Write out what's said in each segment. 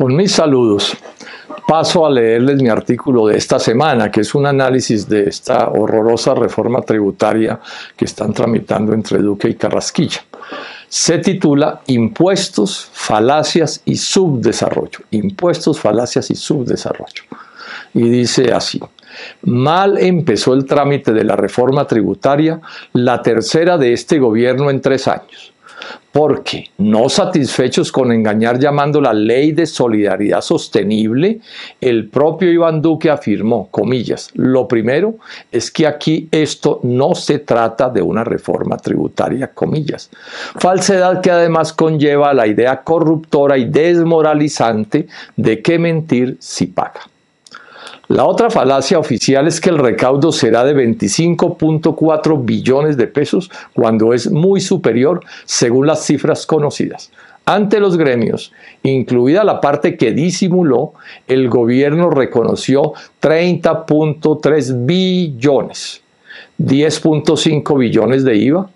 Con mis saludos, paso a leerles mi artículo de esta semana, que es un análisis de esta horrorosa reforma tributaria que están tramitando entre Duque y Carrasquilla. Se titula Impuestos, falacias y subdesarrollo. Impuestos, falacias y subdesarrollo. Y dice así: mal empezó el trámite de la reforma tributaria, la tercera de este gobierno en 3 años. Porque, no satisfechos con engañar llamándola Ley de Solidaridad Sostenible, el propio Iván Duque afirmó, comillas, lo primero es que aquí esto no se trata de una reforma tributaria, comillas. Falsedad que además conlleva la idea corruptora y desmoralizante de que mentir sí paga. La otra falacia oficial es que el recaudo será de 25.4 billones de pesos cuando es muy superior según las cifras conocidas. Ante los gremios, incluida la parte que disimuló, el gobierno reconoció 30.3 billones, 10.5 billones de IVA,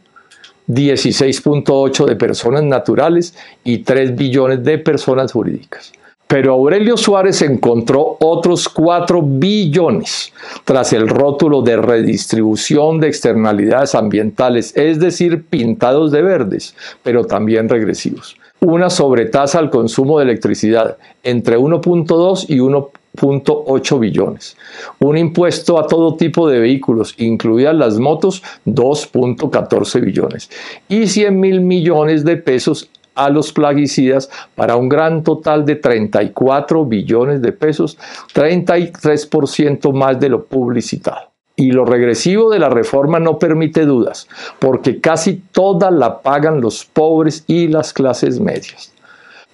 16.8 de personas naturales y 3 billones de personas jurídicas. Pero Aurelio Suárez encontró otros 4 billones tras el rótulo de redistribución de externalidades ambientales, es decir, pintados de verdes, pero también regresivos. Una sobretasa al consumo de electricidad entre 1.2 y 1.8 billones. Un impuesto a todo tipo de vehículos, incluidas las motos, 2.14 billones. Y 100.000 millones de pesos a los plaguicidas para un gran total de 34 billones de pesos, 33% más de lo publicitado. Y lo regresivo de la reforma no permite dudas, porque casi toda la pagan los pobres y las clases medias.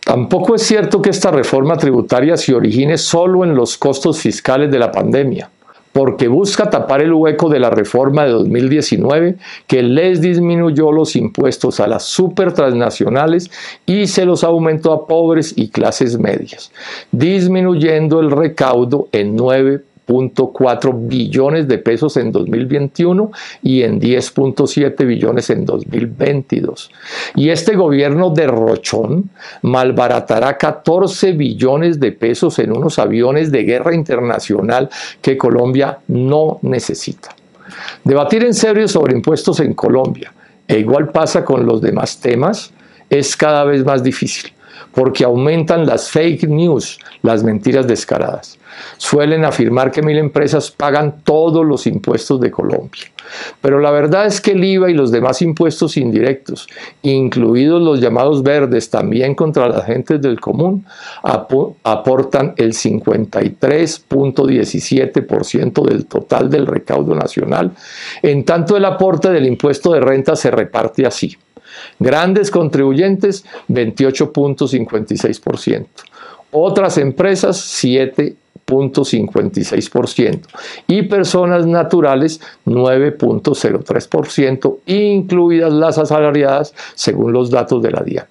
Tampoco es cierto que esta reforma tributaria se origine solo en los costos fiscales de la pandemia, porque busca tapar el hueco de la reforma de 2019 que les disminuyó los impuestos a las supertransnacionales y se los aumentó a pobres y clases medias, disminuyendo el recaudo en 9.4 billones de pesos en 2021 y en 10.7 billones en 2022. Y este gobierno derrochón malbaratará 14 billones de pesos en unos aviones de guerra internacional que Colombia no necesita. Debatir en serio sobre impuestos en Colombia, e igual pasa con los demás temas, es cada vez más difícil, porque aumentan las fake news, las mentiras descaradas. Suelen afirmar que 1000 empresas pagan todos los impuestos de Colombia. Pero la verdad es que el IVA y los demás impuestos indirectos, incluidos los llamados verdes, también contra las gentes del común, aportan el 53.17% del total del recaudo nacional, en tanto el aporte del impuesto de renta se reparte así. Grandes contribuyentes, 28.56%. Otras empresas, 7.56%. Y personas naturales, 9.03%, incluidas las asalariadas, según los datos de la DIAN.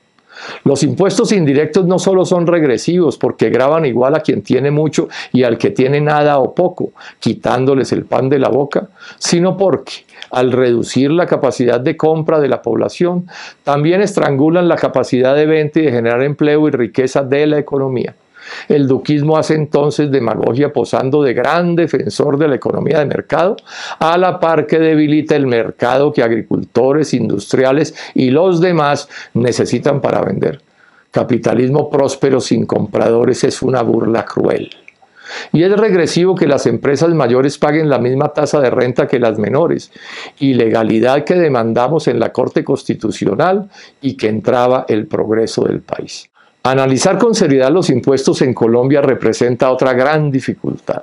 Los impuestos indirectos no solo son regresivos porque gravan igual a quien tiene mucho y al que tiene nada o poco, quitándoles el pan de la boca, sino porque, al reducir la capacidad de compra de la población, también estrangulan la capacidad de venta y de generar empleo y riqueza de la economía. El duquismo hace entonces demagogia posando de gran defensor de la economía de mercado, a la par que debilita el mercado que agricultores, industriales y los demás necesitan para vender. Capitalismo próspero sin compradores es una burla cruel. Y es regresivo que las empresas mayores paguen la misma tasa de renta que las menores, ilegalidad que demandamos en la Corte Constitucional y que entraba el progreso del país. Analizar con seriedad los impuestos en Colombia representa otra gran dificultad,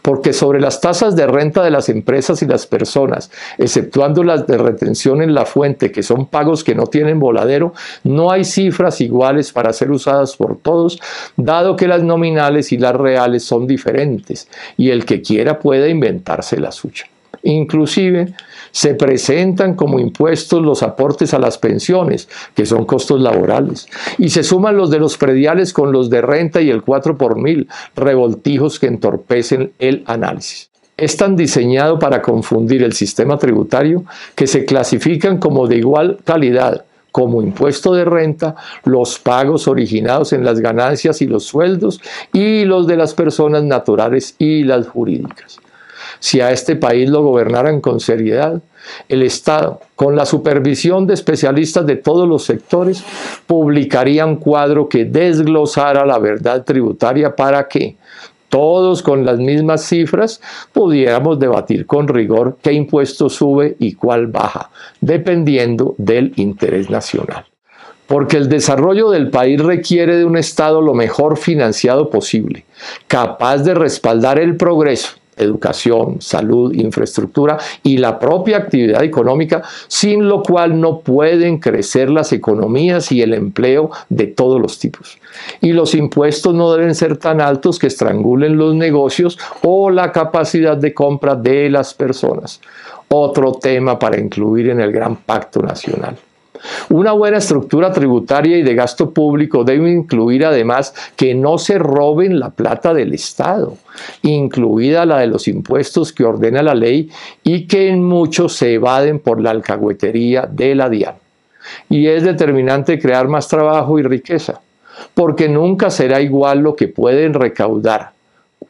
porque sobre las tasas de renta de las empresas y las personas, exceptuando las de retención en la fuente, que son pagos que no tienen voladero, no hay cifras iguales para ser usadas por todos, dado que las nominales y las reales son diferentes, y el que quiera puede inventarse la suya. Inclusive, se presentan como impuestos los aportes a las pensiones, que son costos laborales, y se suman los de los prediales con los de renta y el 4 por 1000, revoltijos que entorpecen el análisis. Es tan diseñado para confundir el sistema tributario que se clasifican como de igual calidad como impuesto de renta, los pagos originados en las ganancias y los sueldos, y los de las personas naturales y las jurídicas. Si a este país lo gobernaran con seriedad, el Estado, con la supervisión de especialistas de todos los sectores, publicaría un cuadro que desglosara la verdad tributaria para que todos con las mismas cifras pudiéramos debatir con rigor qué impuesto sube y cuál baja, dependiendo del interés nacional. Porque el desarrollo del país requiere de un Estado lo mejor financiado posible, capaz de respaldar el progreso, educación, salud, infraestructura y la propia actividad económica, sin lo cual no pueden crecer las economías y el empleo de todos los tipos. Y los impuestos no deben ser tan altos que estrangulen los negocios o la capacidad de compra de las personas. Otro tema para incluir en el gran pacto nacional. Una buena estructura tributaria y de gasto público debe incluir además que no se roben la plata del Estado, incluida la de los impuestos que ordena la ley y que en muchos se evaden por la alcahuetería de la DIAN. Y es determinante crear más trabajo y riqueza, porque nunca será igual lo que pueden recaudar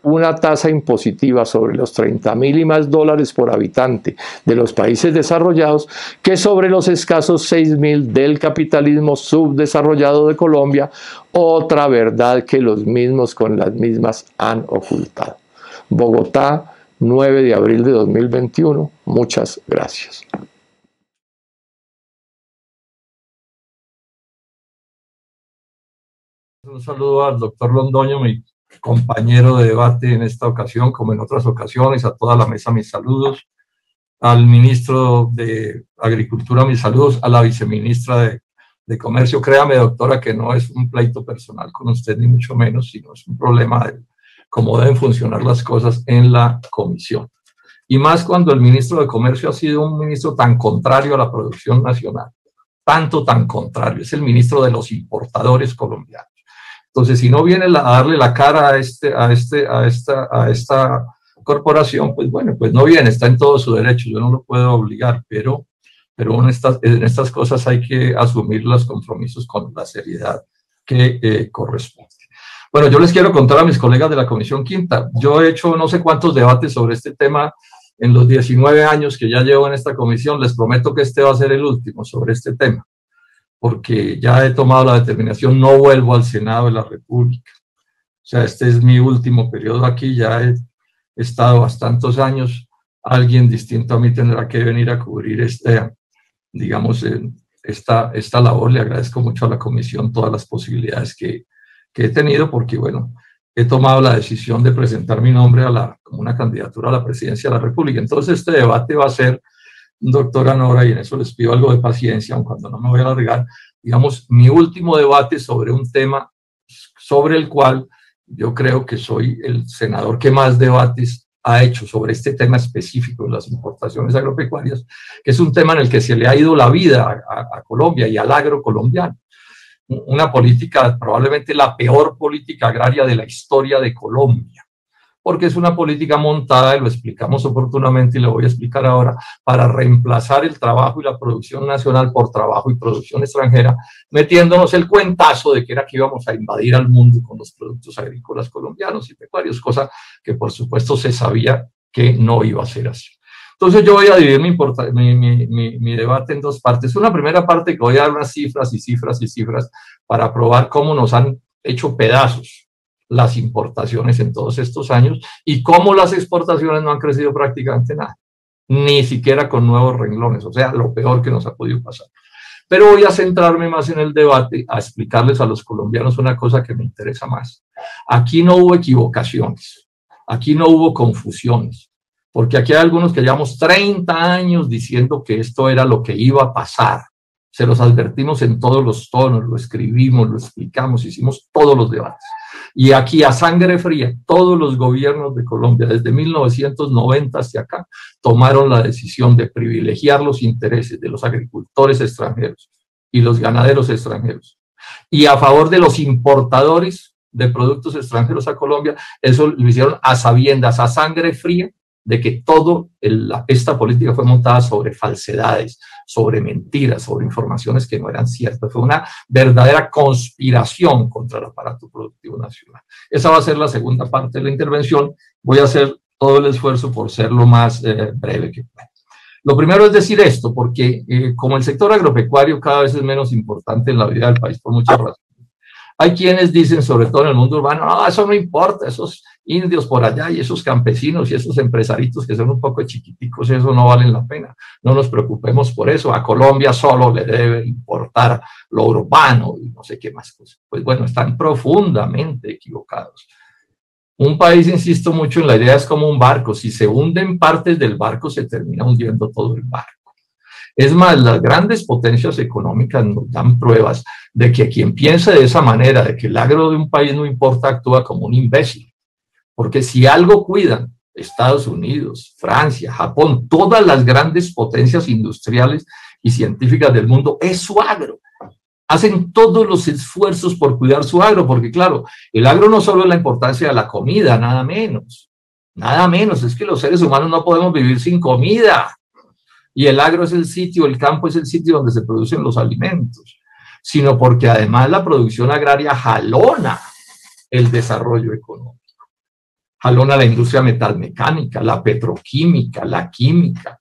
una tasa impositiva sobre los 30.000 y más dólares por habitante de los países desarrollados que sobre los escasos 6.000 del capitalismo subdesarrollado de Colombia, otra verdad que los mismos con las mismas han ocultado. Bogotá, 9 de abril de 2021. Muchas gracias. Un saludo al doctor Londoño, mi compañero de debate en esta ocasión, como en otras ocasiones, a toda la mesa mis saludos, al ministro de Agricultura mis saludos, a la viceministra de Comercio. Créame, doctora, que no es un pleito personal con usted, ni mucho menos, sino es un problema de cómo deben funcionar las cosas en la comisión. Y más cuando el ministro de Comercio ha sido un ministro tan contrario a la producción nacional, tan contrario, es el ministro de los importadores colombianos. Entonces, si no viene a darle la cara a esta corporación, pues bueno, pues no viene, está en todo su derecho, yo no lo puedo obligar, pero en estas cosas hay que asumir los compromisos con la seriedad que corresponde. Bueno, yo les quiero contar a mis colegas de la Comisión Quinta, yo he hecho no sé cuántos debates sobre este tema en los 19 años que ya llevo en esta comisión, les prometo que este va a ser el último sobre este tema, porque ya he tomado la determinación, no vuelvo al Senado de la República. O sea, este es mi último periodo aquí, ya he estado bastantes años, alguien distinto a mí tendrá que venir a cubrir esta labor. Le agradezco mucho a la comisión todas las posibilidades que he tenido, porque bueno, he tomado la decisión de presentar mi nombre como una candidatura a la presidencia de la República. Entonces este debate va a ser, doctora Nora, y en eso les pido algo de paciencia, aun cuando no me voy a alargar, digamos, mi último debate sobre un tema sobre el cual yo creo que soy el senador que más debates ha hecho sobre este tema específico de las importaciones agropecuarias, que es un tema en el que se le ha ido la vida a Colombia y al agro colombiano. Una política, probablemente la peor política agraria de la historia de Colombia, porque es una política montada, y lo explicamos oportunamente y lo voy a explicar ahora, para reemplazar el trabajo y la producción nacional por trabajo y producción extranjera, metiéndonos el cuentazo de que era que íbamos a invadir al mundo con los productos agrícolas colombianos y pecuarios, cosa que por supuesto se sabía que no iba a ser así. Entonces yo voy a dividir mi debate en dos partes. Una primera parte que voy a dar unas cifras y cifras y cifras para probar cómo nos han hecho pedazos las importaciones en todos estos años y cómo las exportaciones no han crecido prácticamente nada, ni siquiera con nuevos renglones, o sea, lo peor que nos ha podido pasar. Pero voy a centrarme más en el debate, a explicarles a los colombianos una cosa que me interesa más. Aquí no hubo equivocaciones, aquí no hubo confusiones, porque aquí hay algunos que llevamos 30 años diciendo que esto era lo que iba a pasar. Se los advertimos en todos los tonos, lo escribimos, lo explicamos, hicimos todos los debates. Y aquí a sangre fría, todos los gobiernos de Colombia, desde 1990 hacia acá, tomaron la decisión de privilegiar los intereses de los agricultores extranjeros y los ganaderos extranjeros. Y a favor de los importadores de productos extranjeros a Colombia, eso lo hicieron a sabiendas, a sangre fría, de que esta política fue montada sobre falsedades, sobre mentiras, sobre informaciones que no eran ciertas. Fue una verdadera conspiración contra el aparato productivo nacional. Esa va a ser la segunda parte de la intervención. Voy a hacer todo el esfuerzo por ser lo más breve que pueda. Lo primero es decir esto, porque como el sector agropecuario cada vez es menos importante en la vida del país por muchas razones, hay quienes dicen, sobre todo en el mundo urbano, no, eso no importa, esos indios por allá y esos campesinos y esos empresaritos que son un poco chiquiticos, eso no valen la pena, no nos preocupemos por eso, a Colombia solo le debe importar lo urbano y no sé qué más cosas. Pues bueno, están profundamente equivocados. Un país, insisto mucho en la idea, es como un barco, si se hunden partes del barco se termina hundiendo todo el barco. Es más, las grandes potencias económicas nos dan pruebas de que quien piensa de esa manera, de que el agro de un país no importa, actúa como un imbécil. Porque si algo cuidan Estados Unidos, Francia, Japón, todas las grandes potencias industriales y científicas del mundo, es su agro. Hacen todos los esfuerzos por cuidar su agro, porque claro, el agro no solo es la importancia de la comida, nada menos. Nada menos, es que los seres humanos no podemos vivir sin comida. Y el agro es el sitio, el campo es el sitio donde se producen los alimentos, sino porque además la producción agraria jalona el desarrollo económico, jalona la industria metalmecánica, la petroquímica, la química,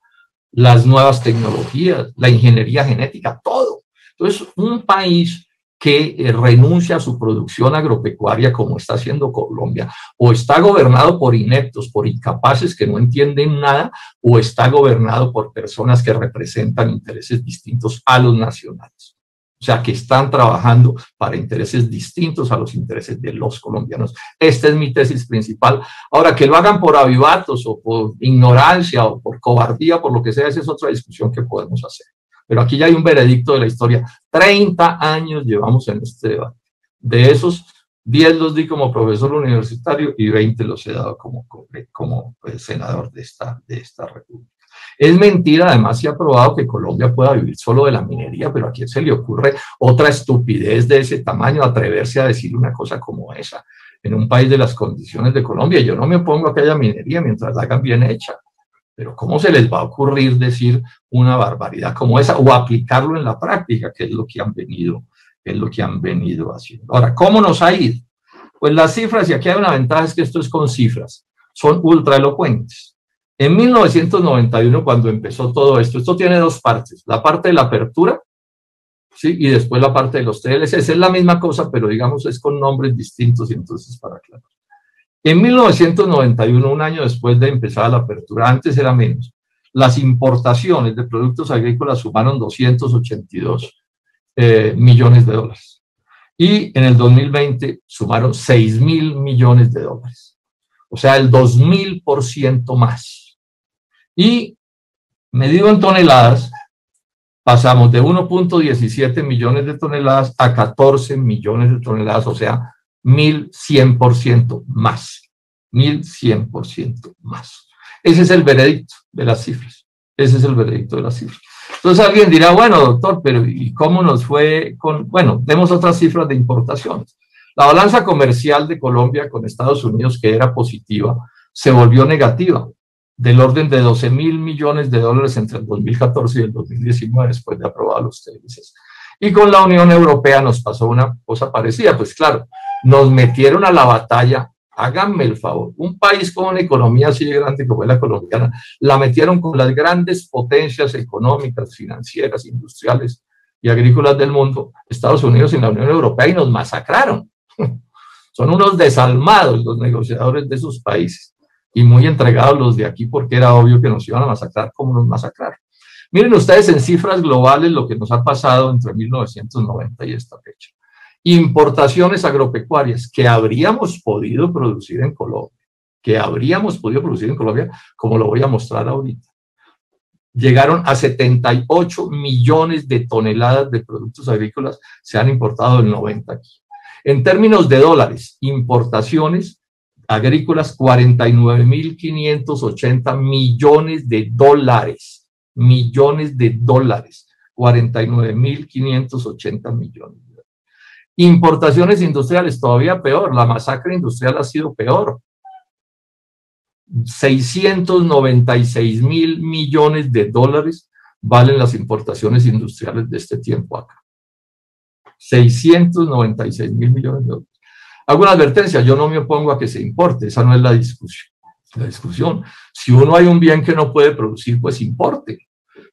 las nuevas tecnologías, la ingeniería genética, todo. Entonces, un país que renuncia a su producción agropecuaria como está haciendo Colombia, o está gobernado por ineptos, por incapaces que no entienden nada, o está gobernado por personas que representan intereses distintos a los nacionales. O sea, que están trabajando para intereses distintos a los intereses de los colombianos. Esta es mi tesis principal. Ahora, que lo hagan por avivatos o por ignorancia o por cobardía, por lo que sea, esa es otra discusión que podemos hacer. Pero aquí ya hay un veredicto de la historia. 30 años llevamos en este debate. De esos, 10 los di como profesor universitario y 20 los he dado como senador de esta república. Es mentira, además se ha probado que Colombia pueda vivir solo de la minería, pero ¿a quién se le ocurre otra estupidez de ese tamaño, atreverse a decir una cosa como esa en un país de las condiciones de Colombia? Yo no me opongo a que haya minería mientras la hagan bien hecha. Pero ¿cómo se les va a ocurrir decir una barbaridad como esa o aplicarlo en la práctica, que es lo que han venido haciendo? Ahora, ¿cómo nos ha ido? Pues las cifras, y aquí hay una ventaja, es que esto es con cifras, son ultra elocuentes. En 1991, cuando empezó todo esto tiene dos partes, la parte de la apertura, ¿sí? Y después la parte de los TLCs, es la misma cosa, pero digamos es con nombres distintos y entonces para aclarar. En 1991, un año después de empezar la apertura, antes era menos, las importaciones de productos agrícolas sumaron 282 millones de dólares. Y en el 2020 sumaron 6.000 millones de dólares. O sea, el 2.000% más. Y medido en toneladas, pasamos de 1.17 millones de toneladas a 14 millones de toneladas, o sea, 1.100% más. 1.100% más. Ese es el veredicto de las cifras. Ese es el veredicto de las cifras. Entonces alguien dirá, bueno, doctor, pero ¿y cómo nos fue con...? Bueno, vemos otras cifras de importaciones. La balanza comercial de Colombia con Estados Unidos, que era positiva, se volvió negativa, del orden de 12.000 millones de dólares entre el 2014 y el 2019, después de aprobar los TLCs. Y con la Unión Europea nos pasó una cosa parecida, pues claro, nos metieron a la batalla, háganme el favor, un país con una economía así de grande como es la colombiana, la metieron con las grandes potencias económicas, financieras, industriales y agrícolas del mundo, Estados Unidos y la Unión Europea, y nos masacraron. Son unos desalmados los negociadores de esos países y muy entregados los de aquí porque era obvio que nos iban a masacrar como nos masacraron. Miren ustedes en cifras globales lo que nos ha pasado entre 1990 y esta fecha. Importaciones agropecuarias que habríamos podido producir en Colombia, como lo voy a mostrar ahorita. Llegaron a 78 millones de toneladas de productos agrícolas, se han importado del 90 aquí. En términos de dólares, importaciones agrícolas, 49.580 millones de dólares. 49.580 millones. Importaciones industriales, todavía peor, la masacre industrial ha sido peor. 696.000 millones de dólares valen las importaciones industriales de este tiempo acá. 696.000 millones de dólares. Hago una advertencia, yo no me opongo a que se importe, esa no es la discusión. La discusión, si uno hay un bien que no puede producir, pues importe.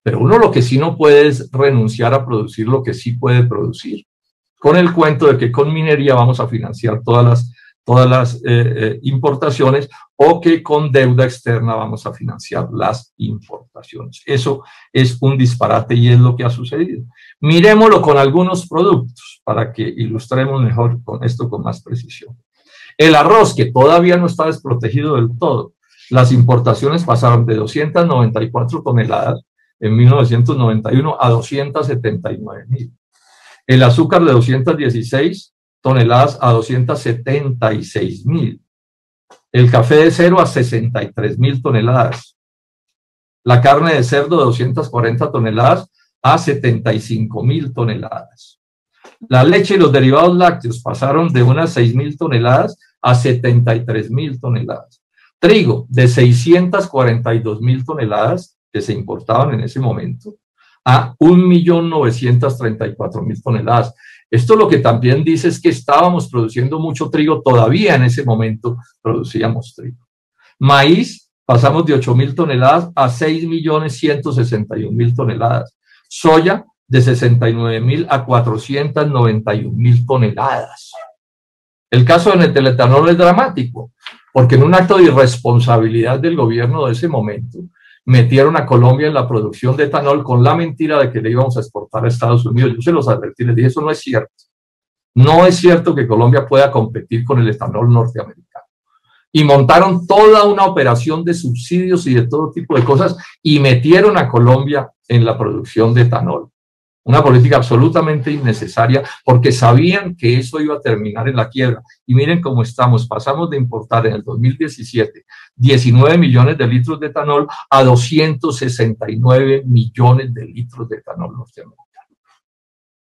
Pero uno lo que sí no puede es renunciar a producir lo que sí puede producir. Con el cuento de que con minería vamos a financiar todas las importaciones, o que con deuda externa vamos a financiar las importaciones. Eso es un disparate y es lo que ha sucedido. Miremoslo con algunos productos para que ilustremos mejor con esto con más precisión. El arroz, que todavía no está desprotegido del todo, las importaciones pasaron de 294 toneladas en 1991 a 279.000. El azúcar de 216 toneladas a 276.000. El café de cero a 63.000 toneladas. La carne de cerdo de 240 toneladas a 75.000 toneladas. La leche y los derivados lácteos pasaron de unas 6.000 toneladas a 73.000 toneladas. Trigo de 642.000 toneladas que se importaban en ese momento a 1.934.000 toneladas. Esto lo que también dice es que estábamos produciendo mucho trigo, todavía en ese momento producíamos trigo. Maíz, pasamos de 8.000 toneladas a 6.161.000 toneladas. Soya, de 69.000 a 491.000 toneladas. El caso del etanol es dramático, porque en un acto de irresponsabilidad del gobierno de ese momento, metieron a Colombia en la producción de etanol con la mentira de que le íbamos a exportar a Estados Unidos. Yo se los advertí, les dije, eso no es cierto. No es cierto que Colombia pueda competir con el etanol norteamericano. Y montaron toda una operación de subsidios y de todo tipo de cosas y metieron a Colombia en la producción de etanol. Una política absolutamente innecesaria porque sabían que eso iba a terminar en la quiebra. Y miren cómo estamos, pasamos de importar en el 2017 19 millones de litros de etanol a 269 millones de litros de etanol norteamericano.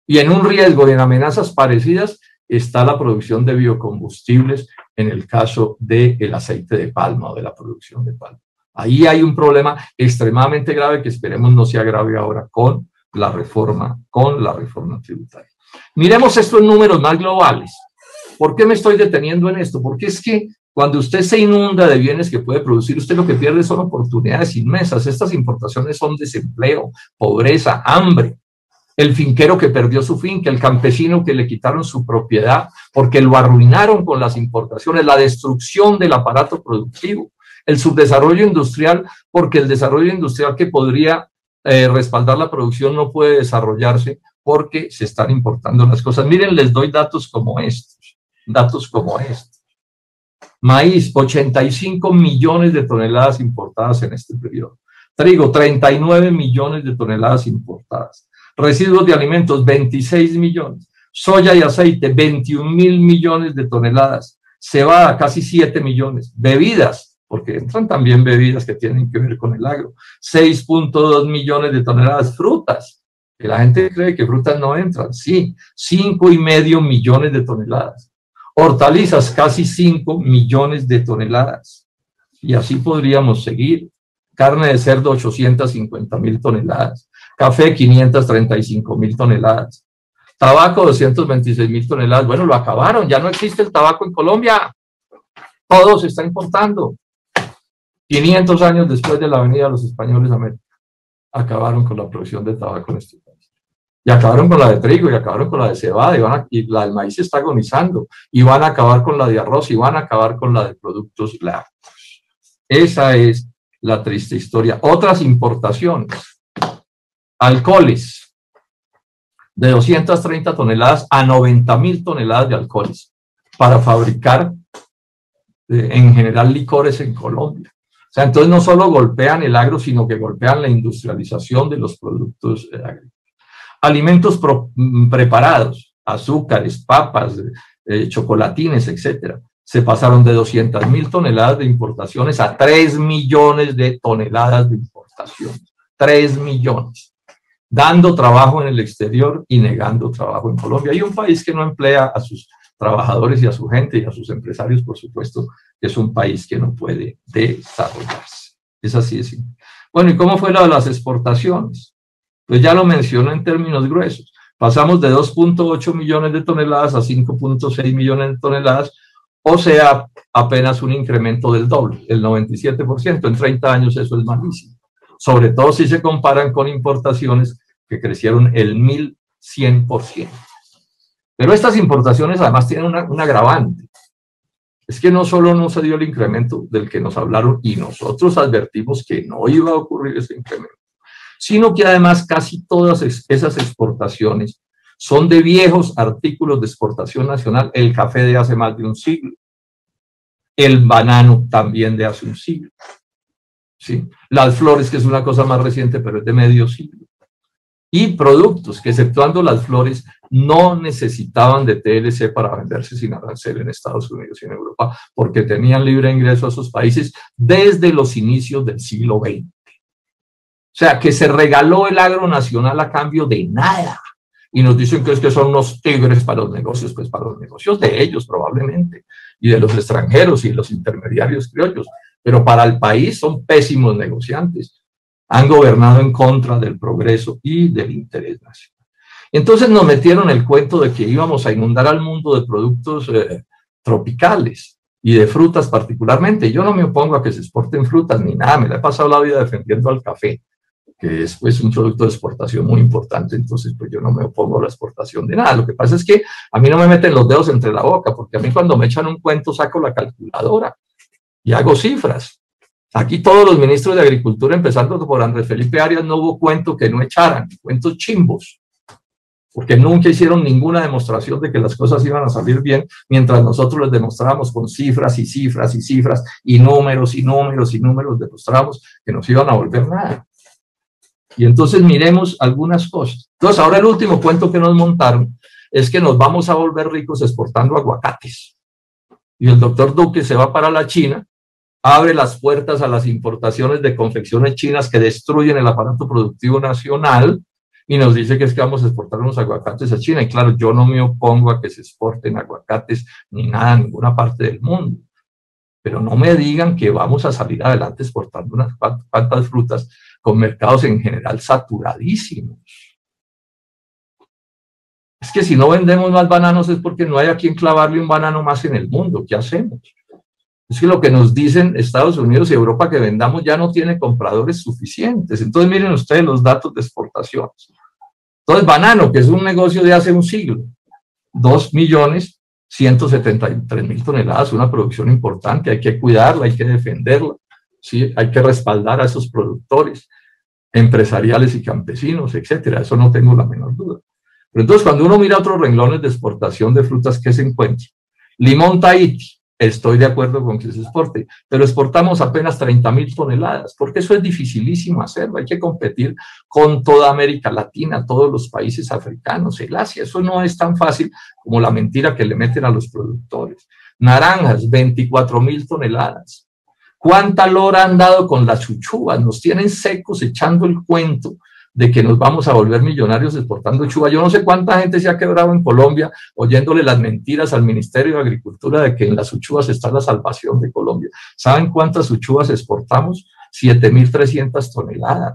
Y en un riesgo y en amenazas parecidas está la producción de biocombustibles en el caso del aceite de palma o de la producción de palma. Ahí hay un problema extremadamente grave que esperemos no se agrave ahora con la reforma tributaria. Miremos esto en números más globales. ¿Por qué me estoy deteniendo en esto? Porque es que cuando usted se inunda de bienes que puede producir, usted lo que pierde son oportunidades inmensas. Estas importaciones son desempleo, pobreza, hambre. El finquero que perdió su finca, el campesino que le quitaron su propiedad porque lo arruinaron con las importaciones, la destrucción del aparato productivo, el subdesarrollo industrial, porque el desarrollo industrial que podría respaldar la producción no puede desarrollarse porque se están importando las cosas. Miren, les doy datos como estos. Maíz, 85 millones de toneladas importadas en este periodo. Trigo, 39 millones de toneladas importadas. Residuos de alimentos, 26 millones. Soya y aceite, 21.000 millones de toneladas. Cebada, casi 7 millones. Bebidas, porque entran también bebidas que tienen que ver con el agro. 6.2 millones de toneladas. Frutas, que la gente cree que frutas no entran. Sí, 5,5 millones de toneladas. Hortalizas, casi 5 millones de toneladas. Y así podríamos seguir. Carne de cerdo, 850.000 toneladas. Café, 535.000 toneladas. Tabaco, 226.000 toneladas. Bueno, lo acabaron, ya no existe el tabaco en Colombia. Todo se está importando. 500 años después de la venida de los españoles a América, acabaron con la producción de tabaco en este país. Y acabaron con la de trigo, y acabaron con la de cebada, y la del maíz está agonizando, y van a acabar con la de arroz, y van a acabar con la de productos lácteos. Esa es la triste historia. Otras importaciones. Alcoholes, de 230 toneladas a 90.000 toneladas de alcoholes, para fabricar en general licores en Colombia. O sea, entonces no solo golpean el agro, sino que golpean la industrialización de los productos agrícolas. Alimentos preparados, azúcares, papas, chocolatines, etcétera. Se pasaron de 200.000 toneladas de importaciones a 3 millones de toneladas de importaciones. 3 millones. Dando trabajo en el exterior y negando trabajo en Colombia. Hay un país que no emplea a sus trabajadores y a su gente y a sus empresarios, por supuesto, que es un país que no puede desarrollarse. Es así de simple. Bueno, ¿y cómo fue la de las exportaciones? Pues ya lo menciono en términos gruesos. Pasamos de 2.8 millones de toneladas a 5.6 millones de toneladas, o sea, apenas un incremento del doble, el 97%. En 30 años eso es malísimo. Sobre todo si se comparan con importaciones que crecieron el 1100%. Pero estas importaciones además tienen un agravante. Es que no solo no se dio el incremento del que nos hablaron y nosotros advertimos que no iba a ocurrir ese incremento, sino que además casi todas esas exportaciones son de viejos artículos de exportación nacional. El café de hace más de un siglo, el banano también de hace un siglo, ¿sí? Las flores, que es una cosa más reciente, pero es de medio siglo. Y productos que, exceptuando las flores, no necesitaban de TLC para venderse sin arancel en Estados Unidos y en Europa, porque tenían libre ingreso a esos países desde los inicios del siglo XX. O sea, que se regaló el agro nacional a cambio de nada. Y nos dicen que es que son unos tigres para los negocios, pues para los negocios de ellos probablemente, y de los extranjeros y de los intermediarios criollos, pero para el país son pésimos negociantes. Han gobernado en contra del progreso y del interés nacional. Entonces nos metieron el cuento de que íbamos a inundar al mundo de productos tropicales y de frutas particularmente. Yo no me opongo a que se exporten frutas ni nada, me la he pasado la vida defendiendo al café, que es pues un producto de exportación muy importante, entonces pues yo no me opongo a la exportación de nada. Lo que pasa es que a mí no me meten los dedos entre la boca, porque a mí cuando me echan un cuento saco la calculadora y hago cifras. Aquí todos los ministros de Agricultura, empezando por Andrés Felipe Arias, no hubo cuento que no echaran, cuentos chimbos, porque nunca hicieron ninguna demostración de que las cosas iban a salir bien, mientras nosotros les demostrábamos con cifras y cifras y cifras y números y números y números, demostrábamos que nos iban a volver nada. Y entonces miremos algunas cosas. Entonces ahora el último cuento que nos montaron es que nos vamos a volver ricos exportando aguacates. Y el doctor Duque se va para la China, abre las puertas a las importaciones de confecciones chinas que destruyen el aparato productivo nacional y nos dice que es que vamos a exportar unos aguacates a China. Y claro, yo no me opongo a que se exporten aguacates ni nada a ninguna parte del mundo, pero no me digan que vamos a salir adelante exportando unas cuantas frutas con mercados en general saturadísimos. Es que si no vendemos más bananos es porque no hay a quien clavarle un banano más en el mundo. ¿Qué hacemos? Es que lo que nos dicen Estados Unidos y Europa que vendamos ya no tiene compradores suficientes. Entonces miren ustedes los datos de exportaciones. Entonces banano, que es un negocio de hace un siglo, 2.173.000 toneladas, una producción importante, hay que cuidarla, hay que defenderla, ¿sí? Hay que respaldar a esos productores empresariales y campesinos, etcétera. Eso no tengo la menor duda. Pero entonces cuando uno mira otros renglones de exportación de frutas que se encuentran, limón Tahiti, estoy de acuerdo con que se exporte, pero exportamos apenas 30.000 toneladas, porque eso es dificilísimo hacerlo, hay que competir con toda América Latina, todos los países africanos, el Asia, eso no es tan fácil como la mentira que le meten a los productores. Naranjas, 24.000 toneladas. ¿Cuánta lora han dado con las chuchuvas? Nos tienen secos echando el cuento de que nos vamos a volver millonarios exportando chuva. Yo no sé cuánta gente se ha quebrado en Colombia oyéndole las mentiras al Ministerio de Agricultura de que en las uchuvas está la salvación de Colombia. ¿Saben cuántas uchuvas exportamos? 7.300 toneladas.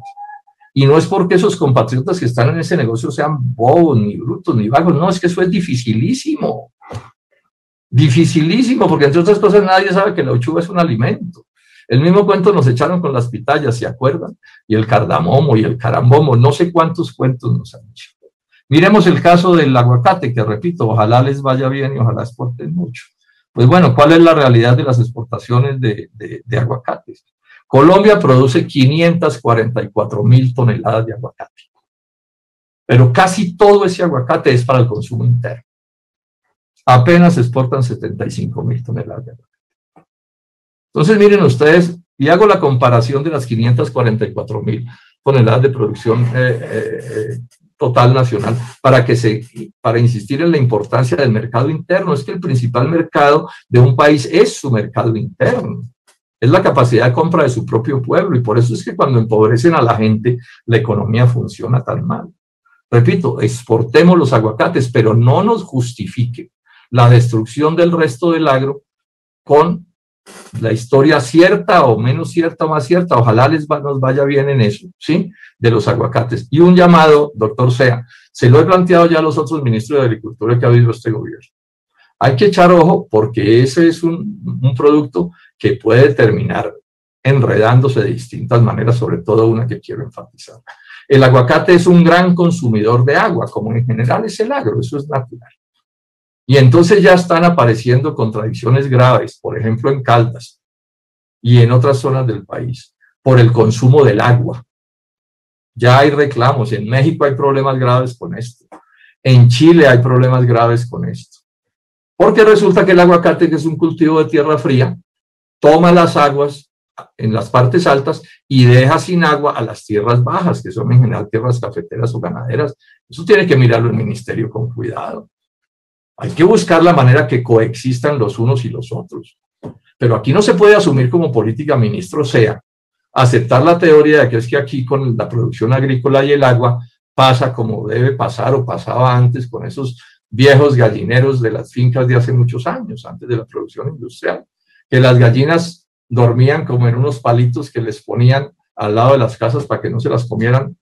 Y no es porque esos compatriotas que están en ese negocio sean bobos, ni brutos, ni vagos. No, es que eso es dificilísimo. Dificilísimo, porque entre otras cosas nadie sabe que la uchuva es un alimento. El mismo cuento nos echaron con las pitayas, ¿se acuerdan? Y el cardamomo y el carambomo, no sé cuántos cuentos nos han hecho. Miremos el caso del aguacate, que repito, ojalá les vaya bien y ojalá exporten mucho. Pues bueno, ¿cuál es la realidad de las exportaciones de aguacates? Colombia produce 544.000 toneladas de aguacate, pero casi todo ese aguacate es para el consumo interno. Apenas se exportan 75.000 toneladas de aguacate. Entonces miren ustedes, y hago la comparación de las 544.000 toneladas de producción total nacional para insistir en la importancia del mercado interno. Es que el principal mercado de un país es su mercado interno, es la capacidad de compra de su propio pueblo, y por eso es que cuando empobrecen a la gente, la economía funciona tan mal. Repito, exportemos los aguacates, pero no nos justifique la destrucción del resto del agro con la historia cierta o menos cierta o más cierta, ojalá nos vaya bien en eso, ¿sí? De los aguacates. Y un llamado, doctor Sea, se lo he planteado ya a los otros ministros de Agricultura que ha habido este gobierno. Hay que echar ojo porque ese es un producto que puede terminar enredándose de distintas maneras, sobre todo una que quiero enfatizar. El aguacate es un gran consumidor de agua, como en general es el agro, eso es natural. Y entonces ya están apareciendo contradicciones graves, por ejemplo en Caldas y en otras zonas del país, por el consumo del agua. Ya hay reclamos, en México hay problemas graves con esto, en Chile hay problemas graves con esto. Porque resulta que el aguacate, que es un cultivo de tierra fría, toma las aguas en las partes altas y deja sin agua a las tierras bajas, que son en general tierras cafeteras o ganaderas. Eso tiene que mirarlo el ministerio con cuidado. Hay que buscar la manera que coexistan los unos y los otros. Pero aquí no se puede asumir como política, ministro Sea, aceptar la teoría de que es que aquí con la producción agrícola y el agua pasa como debe pasar o pasaba antes con esos viejos gallineros de las fincas de hace muchos años, antes de la producción industrial, que las gallinas dormían como en unos palitos que les ponían al lado de las casas para que no se las comieran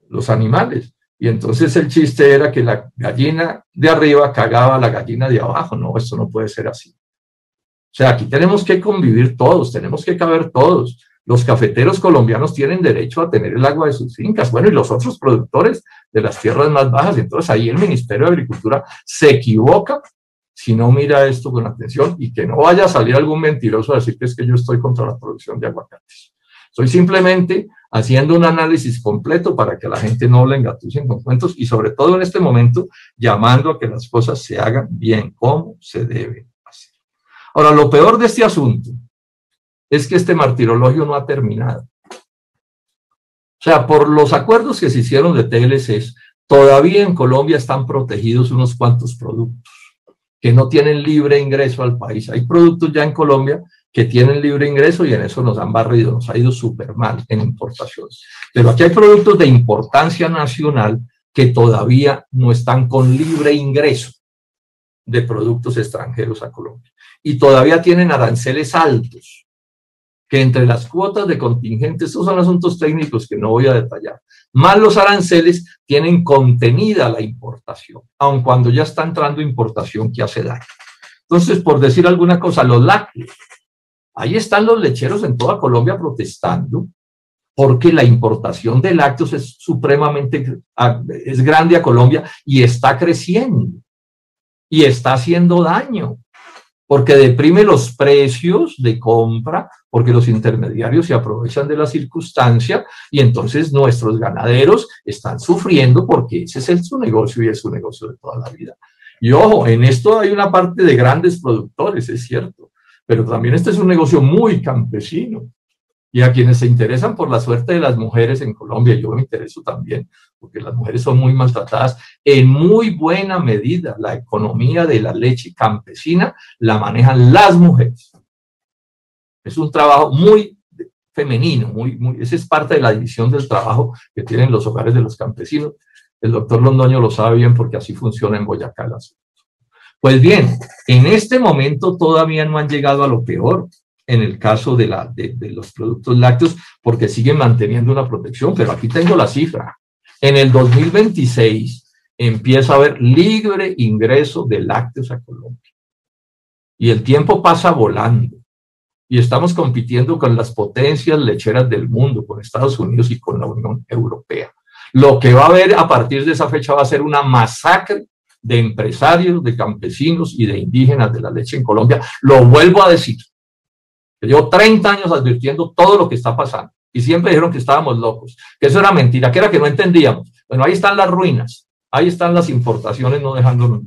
los animales. Y entonces el chiste era que la gallina de arriba cagaba a la gallina de abajo. No, esto no puede ser así. O sea, aquí tenemos que convivir todos, tenemos que caber todos. Los cafeteros colombianos tienen derecho a tener el agua de sus fincas, bueno, y los otros productores de las tierras más bajas. Entonces ahí el Ministerio de Agricultura se equivoca si no mira esto con atención, y que no vaya a salir algún mentiroso a decir que es que yo estoy contra la producción de aguacates. Estoy simplemente haciendo un análisis completo para que la gente no le engatusen con cuentos, y sobre todo en este momento llamando a que las cosas se hagan bien, como se debe hacer. Ahora, lo peor de este asunto es que este martirologio no ha terminado. O sea, por los acuerdos que se hicieron de TLCs, todavía en Colombia están protegidos unos cuantos productos que no tienen libre ingreso al país. Hay productos ya en Colombia que tienen libre ingreso y en eso nos han barrido, nos ha ido súper mal en importaciones. Pero aquí hay productos de importancia nacional que todavía no están con libre ingreso de productos extranjeros a Colombia. Y todavía tienen aranceles altos, que entre las cuotas de contingentes, estos son asuntos técnicos que no voy a detallar, más los aranceles tienen contenida la importación, aun cuando ya está entrando importación que hace daño. Entonces, por decir alguna cosa, los lácteos, ahí están los lecheros en toda Colombia protestando, porque la importación de lácteos es supremamente, es grande a Colombia y está creciendo, y está haciendo daño, porque deprime los precios de compra, porque los intermediarios se aprovechan de la circunstancia, y entonces nuestros ganaderos están sufriendo porque ese es su negocio y es su negocio de toda la vida. Y ojo, en esto hay una parte de grandes productores, es cierto, pero también este es un negocio muy campesino. Y a quienes se interesan por la suerte de las mujeres en Colombia, yo me intereso también, porque las mujeres son muy maltratadas, en muy buena medida la economía de la leche campesina la manejan las mujeres. Es un trabajo muy femenino, esa es parte de la división del trabajo que tienen los hogares de los campesinos. El doctor Londoño lo sabe bien porque así funciona en Boyacá el asunto. Pues bien, en este momento todavía no han llegado a lo peor en el caso de los productos lácteos, porque siguen manteniendo una protección, pero aquí tengo la cifra. En el 2026 empieza a haber libre ingreso de lácteos a Colombia. Y el tiempo pasa volando. Y estamos compitiendo con las potencias lecheras del mundo, con Estados Unidos y con la Unión Europea. Lo que va a haber a partir de esa fecha va a ser una masacre de empresarios, de campesinos y de indígenas de la leche en Colombia. Lo vuelvo a decir. Llevo 30 años advirtiendo todo lo que está pasando y siempre dijeron que estábamos locos, que eso era mentira, que era que no entendíamos. Bueno, ahí están las ruinas, ahí están las importaciones no dejándonos.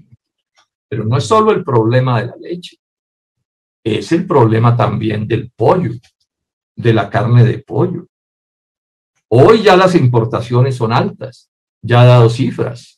Pero no es solo el problema de la leche, es el problema también del pollo, de la carne de pollo. Hoy ya las importaciones son altas, ya he dado cifras,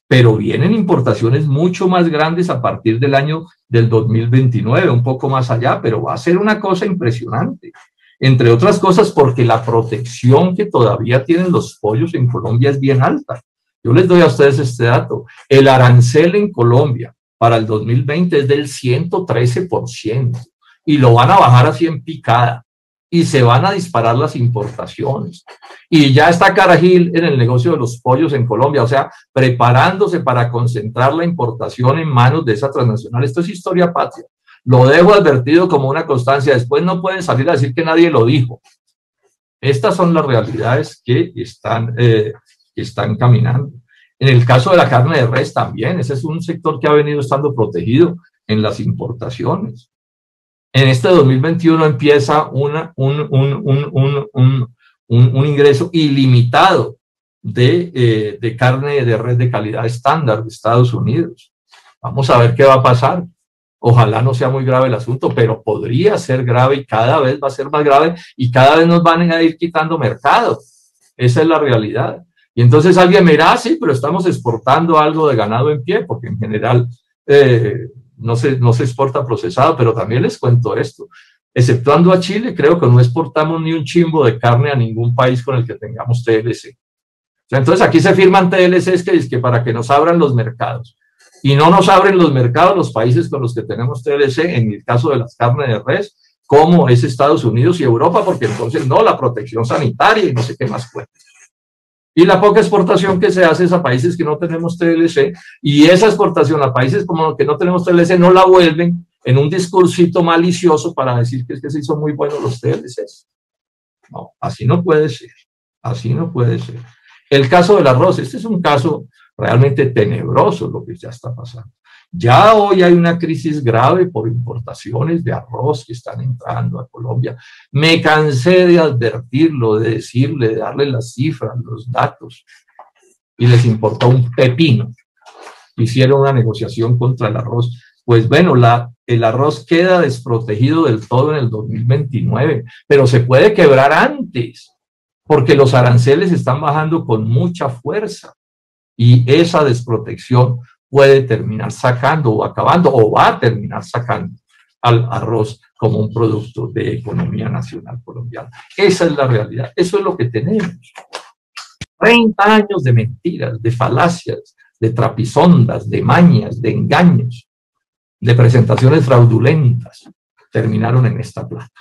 pero vienen importaciones mucho más grandes a partir del año del 2029, un poco más allá, pero va a ser una cosa impresionante. Entre otras cosas porque la protección que todavía tienen los pollos en Colombia es bien alta. Yo les doy a ustedes este dato. El arancel en Colombia para el 2020 es del 113%, y lo van a bajar así en picada, y se van a disparar las importaciones. Y ya está Cargill en el negocio de los pollos en Colombia, o sea, preparándose para concentrar la importación en manos de esa transnacional. Esto es historia patria. Lo dejo advertido como una constancia. Después no pueden salir a decir que nadie lo dijo. Estas son las realidades que están caminando. En el caso de la carne de res también, ese es un sector que ha venido estando protegido en las importaciones. En este 2021 empieza un ingreso ilimitado de carne de res de calidad estándar de Estados Unidos. Vamos a ver qué va a pasar. Ojalá no sea muy grave el asunto, pero podría ser grave, y cada vez va a ser más grave, y cada vez nos van a ir quitando mercado. Esa es la realidad. Y entonces alguien me dirá, sí, pero estamos exportando algo de ganado en pie, porque en general no se exporta procesado. Pero también les cuento esto, exceptuando a Chile, creo que no exportamos ni un chimbo de carne a ningún país con el que tengamos TLC. O sea, entonces aquí se firman TLCs que para que nos abran los mercados, y no nos abren los mercados los países con los que tenemos TLC, en el caso de las carnes de res, como es Estados Unidos y Europa, porque entonces no, la protección sanitaria y no sé qué más cuenta. Y la poca exportación que se hace es a países que no tenemos TLC, y esa exportación a países como los que no tenemos TLC no la vuelven en un discursito malicioso para decir que es que se hizo muy buenos los TLCs. No, así no puede ser, así no puede ser. El caso del arroz, este es un caso realmente tenebroso lo que ya está pasando. Ya hoy hay una crisis grave por importaciones de arroz que están entrando a Colombia. Me cansé de advertirlo, de decirle, de darle las cifras, los datos, y les importó un pepino. Hicieron una negociación contra el arroz. Pues bueno, el arroz queda desprotegido del todo en el 2029, pero se puede quebrar antes, porque los aranceles están bajando con mucha fuerza, y esa desprotección puede terminar sacando o acabando, o va a terminar sacando al arroz como un producto de economía nacional colombiana. Esa es la realidad, eso es lo que tenemos. 30 años de mentiras, de falacias, de trapisondas, de mañas, de engaños, de presentaciones fraudulentas, terminaron en esta plata.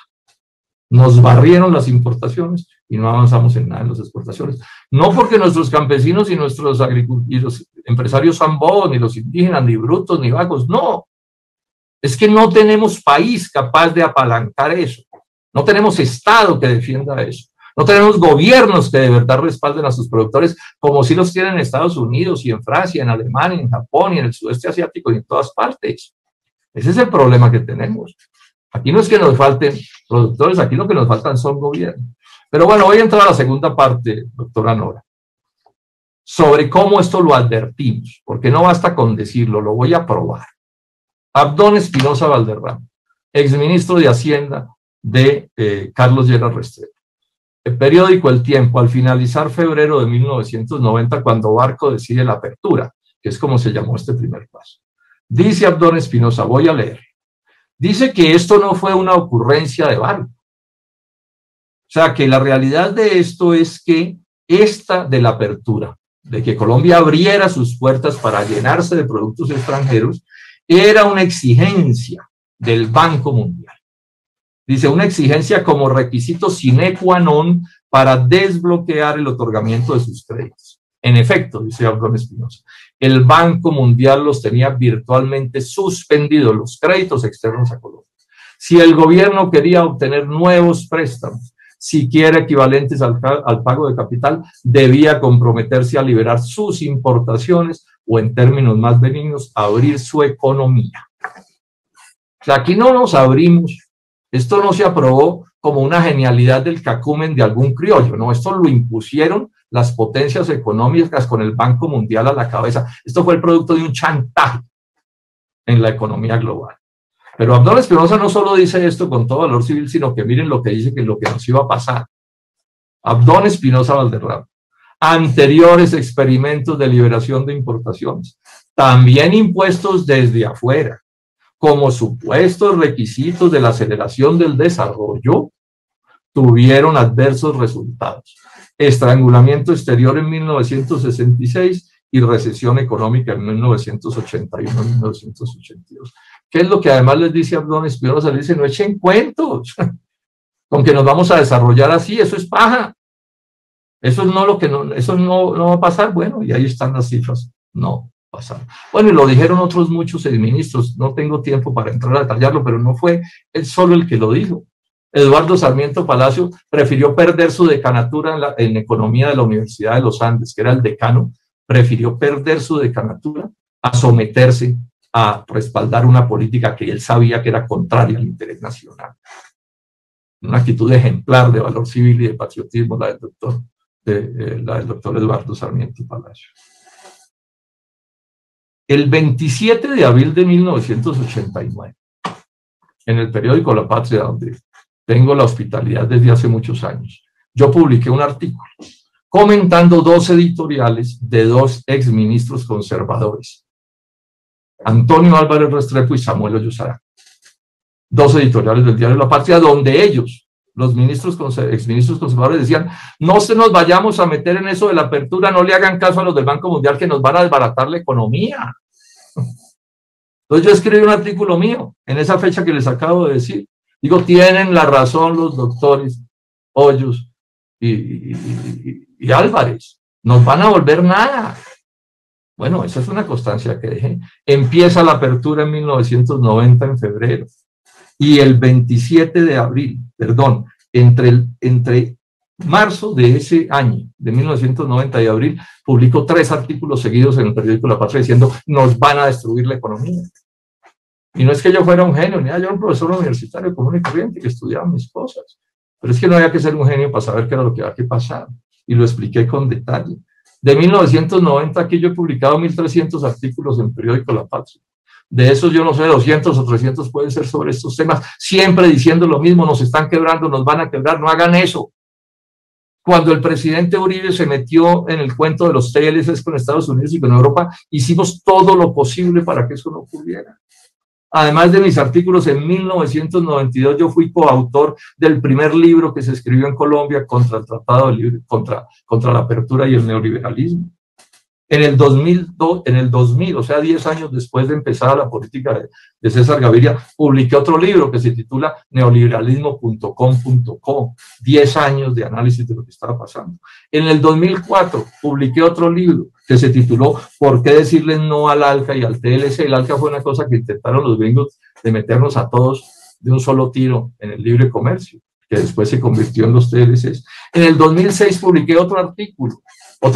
Nos barrieron las importaciones y no avanzamos en nada en las exportaciones. No porque nuestros campesinos y nuestros agricultores y los empresarios son bobos, ni los indígenas, ni brutos, ni vagos, no. Es que no tenemos país capaz de apalancar eso. No tenemos Estado que defienda eso. No tenemos gobiernos que de verdad respalden a sus productores, como sí los tienen en Estados Unidos y en Francia, en Alemania, en Japón y en el sudeste asiático y en todas partes. Ese es el problema que tenemos. Aquí no es que nos falten productores, aquí lo que nos faltan son gobiernos. Pero bueno, voy a entrar a la segunda parte, doctora Nora, sobre cómo esto lo advertimos, porque no basta con decirlo, lo voy a probar. Abdón Espinosa Valderrama, exministro de Hacienda de Carlos Lleras Restrepo. El periódico El Tiempo, al finalizar febrero de 1990, cuando Barco decide la apertura, que es como se llamó este primer paso. Dice Abdón Espinosa, voy a leer. Dice que esto no fue una ocurrencia de Barco. O sea, que la realidad de esto es que esta de la apertura, de que Colombia abriera sus puertas para llenarse de productos extranjeros, era una exigencia del Banco Mundial. Dice, una exigencia como requisito sine qua non para desbloquear el otorgamiento de sus créditos. En efecto, dice Abdón Espinosa, el Banco Mundial los tenía virtualmente suspendidos, los créditos externos a Colombia. Si el gobierno quería obtener nuevos préstamos, siquiera equivalentes al pago de capital, debía comprometerse a liberar sus importaciones o, en términos más benignos, abrir su economía. O sea, aquí no nos abrimos. Esto no se aprobó como una genialidad del cacumen de algún criollo, no, esto lo impusieron las potencias económicas con el Banco Mundial a la cabeza. Esto fue el producto de un chantaje en la economía global. Pero Abdón Espinosa no solo dice esto con todo valor civil, sino que miren lo que dice, que es lo que nos iba a pasar. Abdón Espinosa Valderrama, anteriores experimentos de liberación de importaciones, también impuestos desde afuera, como supuestos requisitos de la aceleración del desarrollo, tuvieron adversos resultados. Estrangulamiento exterior en 1966 y recesión económica en 1981-1982. ¿Qué es lo que además les dice Abdón Espinosa? Les dice, no echen cuentos, con que nos vamos a desarrollar así, eso es paja. Eso es no lo que no, eso no va a pasar. Bueno, y ahí están las cifras, no pasar. Bueno, y lo dijeron otros muchos ministros, no tengo tiempo para entrar a detallarlo, pero no fue él solo el que lo dijo. Eduardo Sarmiento Palacio prefirió perder su decanatura en economía de la Universidad de los Andes, que era el decano, prefirió perder su decanatura a someterse a respaldar una política que él sabía que era contraria al interés nacional. Una actitud ejemplar de valor civil y de patriotismo, la del doctor Eduardo Sarmiento Palacio. El 27 de abril de 1989, en el periódico La Patria, donde tengo la hospitalidad desde hace muchos años, yo publiqué un artículo comentando 2 editoriales de 2 exministros conservadores, Antonio Álvarez Restrepo y Samuel Hoyos Arango. 2 editoriales del diario La Patria, donde ellos, los exministros conservadores, decían, no se nos vayamos a meter en eso de la apertura, no le hagan caso a los del Banco Mundial que nos van a desbaratar la economía. Entonces yo escribí un artículo mío, en esa fecha que les acabo de decir. Digo, tienen la razón los doctores Hoyos y Álvarez, nos van a volver nada. Bueno, esa es una constancia que dejé. Empieza la apertura en 1990, en febrero. Y el 27 de abril, perdón, entre marzo de ese año, de 1990 y abril, publicó 3 artículos seguidos en el periódico La Patria diciendo, nos van a destruir la economía. Y no es que yo fuera un genio, ni yo era un profesor universitario común y corriente que estudiaba mis cosas, pero es que no había que ser un genio para saber qué era lo que había que pasar, y lo expliqué con detalle. De 1990 aquí yo he publicado 1.300 artículos en el periódico La Patria. De esos, yo no sé, 200 o 300 pueden ser sobre estos temas, siempre diciendo lo mismo, nos están quebrando, nos van a quebrar, no hagan eso. Cuando el presidente Uribe se metió en el cuento de los TLCs con Estados Unidos y con Europa, hicimos todo lo posible para que eso no ocurriera. Además de mis artículos, en 1992 yo fui coautor del primer libro que se escribió en Colombia contra el Tratado de Libre, contra la apertura y el neoliberalismo. En el 2000, o sea, 10 años después de empezar la política de César Gaviria, publiqué otro libro que se titula neoliberalismo.com.co, 10 años de análisis de lo que estaba pasando. En el 2004 publiqué otro libro que se tituló ¿Por qué decirles no al ALCA y al TLC? El ALCA fue una cosa que intentaron los gringos de meternos a todos de un solo tiro en el libre comercio, que después se convirtió en los TLCs. En el 2006 publiqué otro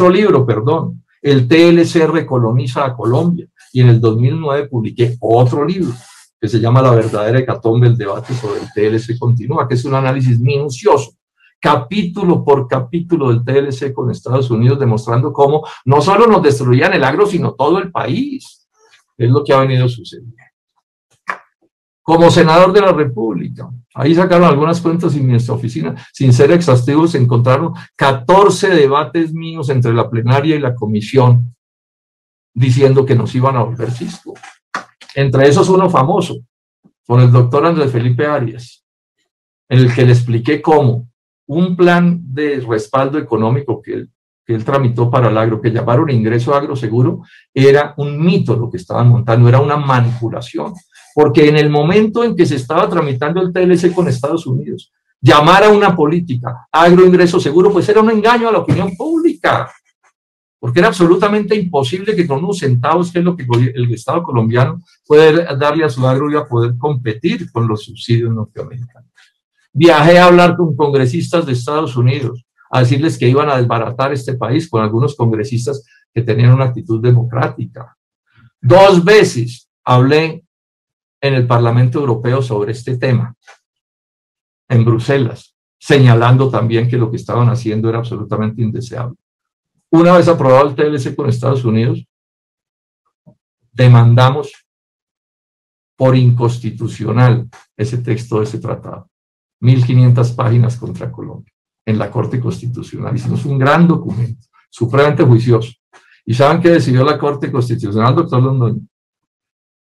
libro, El TLC recoloniza a Colombia, y en el 2009 publiqué otro libro que se llama La verdadera hecatombe, el debate sobre el TLC continúa, que es un análisis minucioso, capítulo por capítulo del TLC con Estados Unidos, demostrando cómo no solo nos destruían el agro, sino todo el país. Es lo que ha venido sucediendo. Como senador de la República, ahí sacaron algunas cuentas en nuestra oficina, sin ser exhaustivos, encontraron 14 debates míos entre la plenaria y la comisión, diciendo que nos iban a volver cisco. Entre esos uno famoso, con el doctor Andrés Felipe Arias, en el que le expliqué cómo un plan de respaldo económico que él tramitó para el agro, que llamaron ingreso agroseguro, era un mito lo que estaban montando, era una manipulación. Porque en el momento en que se estaba tramitando el TLC con Estados Unidos, llamar a una política agroingreso seguro, pues era un engaño a la opinión pública, porque era absolutamente imposible que con unos centavos, que es lo que el Estado colombiano puede darle a su agro, iba a poder competir con los subsidios norteamericanos. Viajé a hablar con congresistas de Estados Unidos, a decirles que iban a desbaratar este país, con algunos congresistas que tenían una actitud democrática. 2 veces hablé en el Parlamento Europeo sobre este tema, en Bruselas, señalando también que lo que estaban haciendo era absolutamente indeseable. Una vez aprobado el TLC con Estados Unidos, demandamos por inconstitucional ese texto de ese tratado. 1.500 páginas contra Colombia en la Corte Constitucional. Hicimos un gran documento, supremamente juicioso. ¿Y saben qué decidió la Corte Constitucional, doctor Londoño?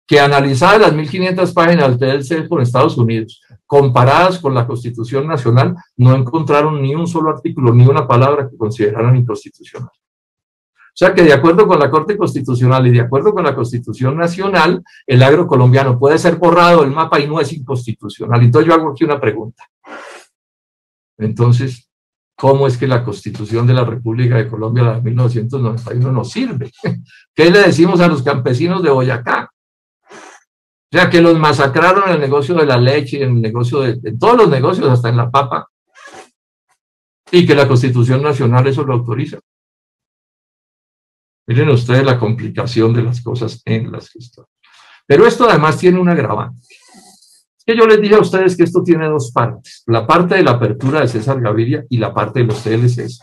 Que analizadas las 1.500 páginas del TLC con Estados Unidos, comparadas con la Constitución Nacional, no encontraron ni un solo artículo, ni una palabra que consideraran inconstitucional. sea que de acuerdo con la Corte Constitucional y de acuerdo con la Constitución Nacional, el agro colombiano puede ser borrado del mapa y no es inconstitucional. Entonces yo hago aquí una pregunta. Entonces, ¿cómo es que la Constitución de la República de Colombia, la de 1991, nos sirve? ¿Qué le decimos a los campesinos de Boyacá? O sea, que los masacraron en el negocio de la leche, en el negocio en todos los negocios, hasta en la papa, y que la Constitución Nacional eso lo autoriza. Miren ustedes la complicación de las cosas en las que están. Pero esto además tiene un agravante. Es que yo les dije a ustedes que esto tiene dos partes. La parte de la apertura de César Gaviria y la parte de los TLCs.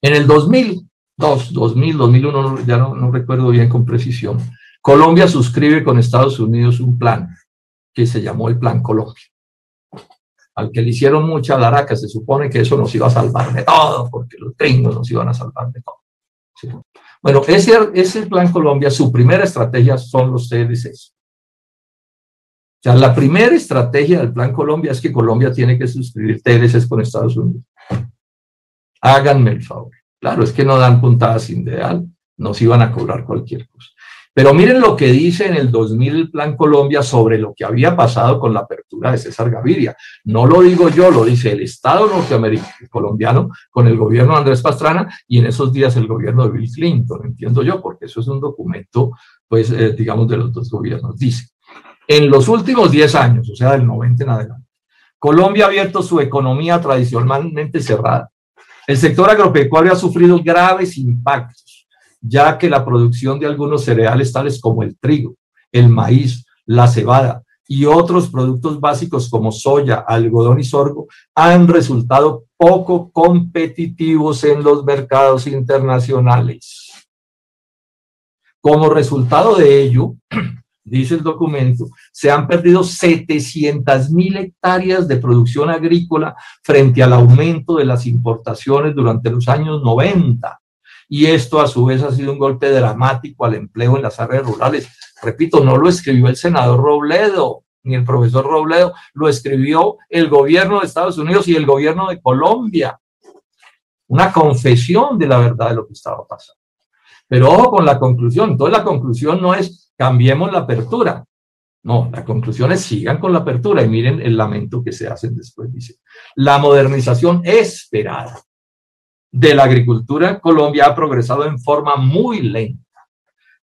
En el 2002, 2001, ya no recuerdo bien con precisión, Colombia suscribe con Estados Unidos un plan que se llamó el Plan Colombia, al que le hicieron mucha laraca. Se supone que eso nos iba a salvar de todo, porque los gringos nos iban a salvar de todo. ¿Sí? Bueno, ese Plan Colombia, su primera estrategia son los TLCs. O sea, la primera estrategia del Plan Colombia es que Colombia tiene que suscribir TLCs con Estados Unidos. Háganme el favor. Claro, es que no dan puntadas sin dedal, nos iban a cobrar cualquier cosa. Pero miren lo que dice en el 2000 el Plan Colombia sobre lo que había pasado con la apertura de César Gaviria. No lo digo yo, lo dice el Estado norteamericano colombiano con el gobierno de Andrés Pastrana y en esos días el gobierno de Bill Clinton, entiendo yo, porque eso es un documento, pues, digamos, de los dos gobiernos. Dice, en los últimos 10 años, o sea, del 90 en adelante, Colombia ha abierto su economía tradicionalmente cerrada. El sector agropecuario ha sufrido graves impactos, ya que la producción de algunos cereales tales como el trigo, el maíz, la cebada y otros productos básicos como soya, algodón y sorgo han resultado poco competitivos en los mercados internacionales. Como resultado de ello, dice el documento, se han perdido 700.000 hectáreas de producción agrícola frente al aumento de las importaciones durante los años 90. Y esto a su vez ha sido un golpe dramático al empleo en las áreas rurales. Repito, no lo escribió el senador Robledo, ni el profesor Robledo, lo escribió el gobierno de Estados Unidos y el gobierno de Colombia. Una confesión de la verdad de lo que estaba pasando. Pero ojo con la conclusión. Entonces la conclusión no es cambiemos la apertura. No, la conclusión es sigan con la apertura y miren el lamento que se hacen después. Dice, la modernización esperada de la agricultura en Colombia ha progresado en forma muy lenta,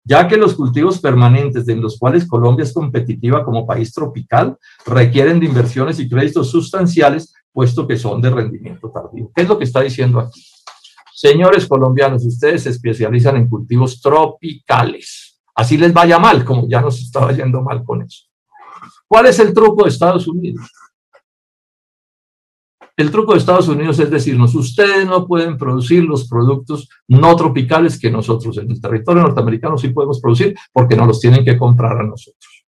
ya que los cultivos permanentes en los cuales Colombia es competitiva como país tropical requieren de inversiones y créditos sustanciales, puesto que son de rendimiento tardío. ¿Qué es lo que está diciendo aquí? Señores colombianos, ustedes se especializan en cultivos tropicales. Así les vaya mal, como ya nos estaba yendo mal con eso. ¿Cuál es el truco de Estados Unidos? El truco de Estados Unidos es decirnos, ustedes no pueden producir los productos no tropicales que nosotros en el territorio norteamericano sí podemos producir porque nos los tienen que comprar a nosotros.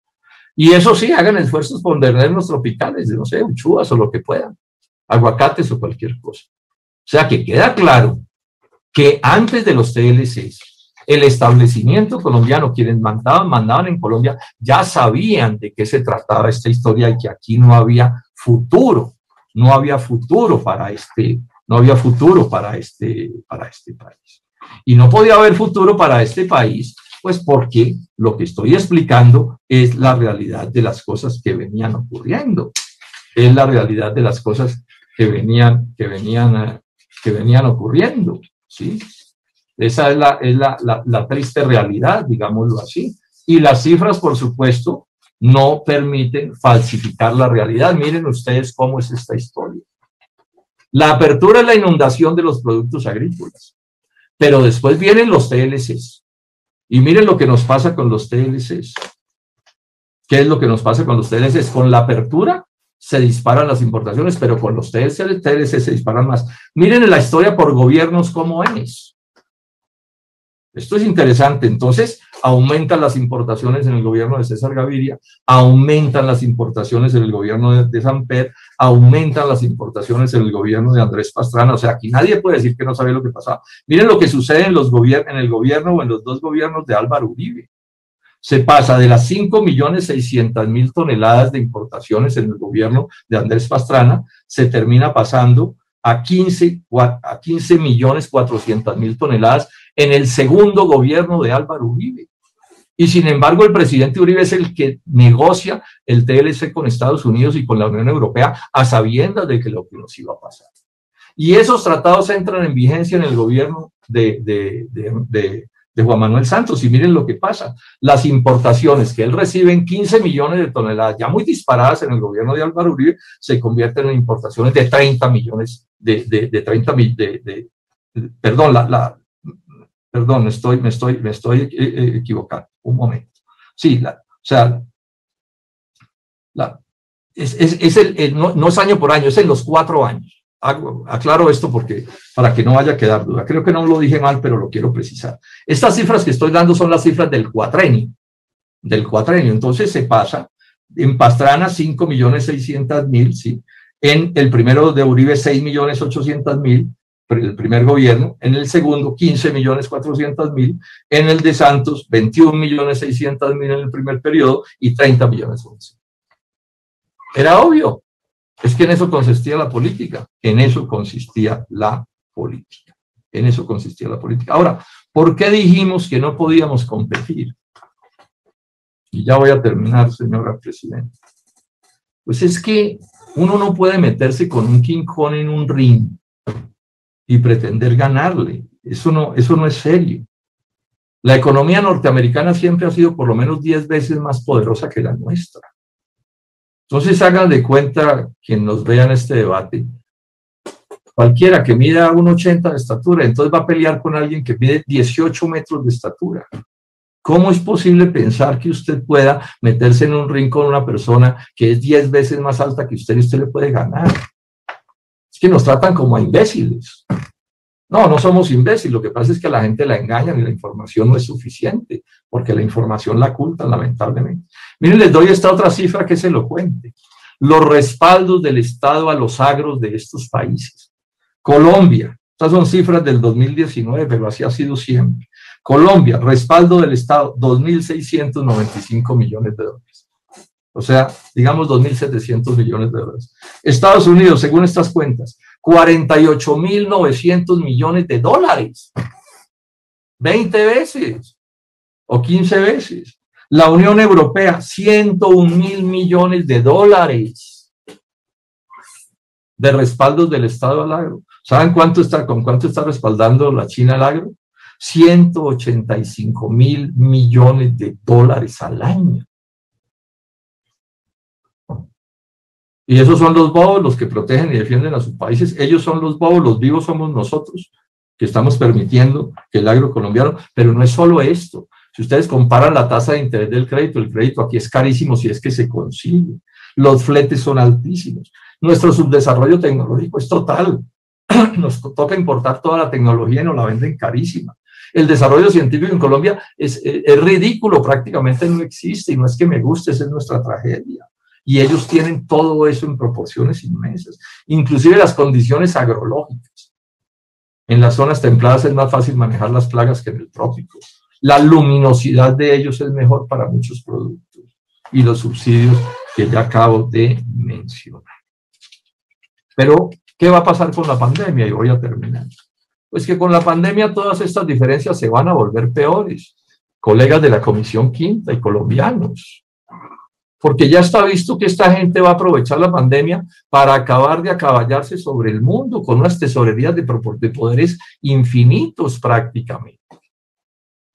Y eso sí, hagan esfuerzos por vendernos tropicales, no sé, uchuvas o lo que puedan, aguacates o cualquier cosa. O sea que queda claro que antes de los TLCs, el establecimiento colombiano, quienes mandaban en Colombia, ya sabían de qué se trataba esta historia y que aquí no había futuro. No había futuro para este país. Y no podía haber futuro para este país, pues porque lo que estoy explicando es la realidad de las cosas que venían ocurriendo. Es la realidad de las cosas que venían ocurriendo, ¿sí? Esa es la triste realidad, digámoslo así. Y las cifras, por supuesto, no permiten falsificar la realidad. Miren ustedes cómo es esta historia. La apertura es la inundación de los productos agrícolas, pero después vienen los TLCs. Y miren lo que nos pasa con los TLCs. ¿Qué es lo que nos pasa con los TLCs? Con la apertura se disparan las importaciones, pero con los TLCs se disparan más. Miren la historia por gobiernos cómo es. Esto es interesante. Entonces, aumentan las importaciones en el gobierno de César Gaviria, aumentan las importaciones en el gobierno de Samper, aumentan las importaciones en el gobierno de Andrés Pastrana. O sea, aquí nadie puede decir que no sabe lo que pasaba. Miren lo que sucede en el gobierno o en los dos gobiernos de Álvaro Uribe. Se pasa de las 5.600.000 toneladas de importaciones en el gobierno de Andrés Pastrana, se termina pasando a 15.400.000 toneladas en el segundo gobierno de Álvaro Uribe. Y sin embargo, el presidente Uribe es el que negocia el TLC con Estados Unidos y con la Unión Europea a sabiendas de que lo que nos iba a pasar. Y esos tratados entran en vigencia en el gobierno de Juan Manuel Santos. Y miren lo que pasa. Las importaciones que él recibe en 15 millones de toneladas, ya muy disparadas en el gobierno de Álvaro Uribe, se convierten en importaciones de 30 millones, perdón, me estoy equivocando. Un momento. Sí, no es año por año, es en los 4 años. Aclaro esto para que no vaya a quedar duda. Creo que no lo dije mal, pero lo quiero precisar. Estas cifras que estoy dando son las cifras del cuatrenio. Entonces se pasa en Pastrana 5.600.000, ¿sí? En el primero de Uribe 6.800.000, el primer gobierno, en el segundo 15.400.000, en el de Santos 21.600.000 en el primer periodo y 30 millones. Era obvio. Es que en eso consistía la política, en eso consistía la política, en eso consistía la política. Ahora, ¿por qué dijimos que no podíamos competir? Y ya voy a terminar, señora presidenta. Pues es que uno no puede meterse con un King Kong en un ring y pretender ganarle. Eso no es serio. La economía norteamericana siempre ha sido por lo menos 10 veces más poderosa que la nuestra. Entonces hagan de cuenta, quien nos vea en este debate, cualquiera que mida 1,80 de estatura, entonces va a pelear con alguien que mide 18 metros de estatura. ¿Cómo es posible pensar que usted pueda meterse en un ring con una persona que es 10 veces más alta que usted y usted le puede ganar? Es que nos tratan como a imbéciles. No somos imbéciles, lo que pasa es que a la gente la engañan y la información no es suficiente, porque la información la ocultan, lamentablemente. Miren, les doy esta otra cifra que es elocuente. Los respaldos del Estado a los agros de estos países. Colombia, estas son cifras del 2019, pero así ha sido siempre. Colombia, respaldo del Estado, 2.695 millones de dólares. O sea, digamos 2.700 millones de dólares. Estados Unidos, según estas cuentas, 48.900 millones de dólares. 20 veces o 15 veces. La Unión Europea, 101.000 millones de dólares de respaldos del Estado al agro. ¿Saben con cuánto está respaldando la China al agro? 185.000 millones de dólares al año. Y esos son los bobos, los que protegen y defienden a sus países. Ellos son los bobos, los vivos somos nosotros, que estamos permitiendo que el agro colombiano, pero no es solo esto. Si ustedes comparan la tasa de interés del crédito, el crédito aquí es carísimo si es que se consigue. Los fletes son altísimos. Nuestro subdesarrollo tecnológico es total. Nos toca importar toda la tecnología y nos la venden carísima. El desarrollo científico en Colombia es ridículo, prácticamente no existe, y no es que me guste, esa es nuestra tragedia. Y ellos tienen todo eso en proporciones inmensas, inclusive las condiciones agrológicas. En las zonas templadas es más fácil manejar las plagas que en el trópico. La luminosidad de ellos es mejor para muchos productos y los subsidios que ya acabo de mencionar. Pero, ¿qué va a pasar con la pandemia? Y voy a terminar. Pues que con la pandemia todas estas diferencias se van a volver peores. Colegas de la Comisión Quinta y colombianos. Porque ya está visto que esta gente va a aprovechar la pandemia para acabar de acaballarse sobre el mundo con unas tesorerías de poderes infinitos prácticamente.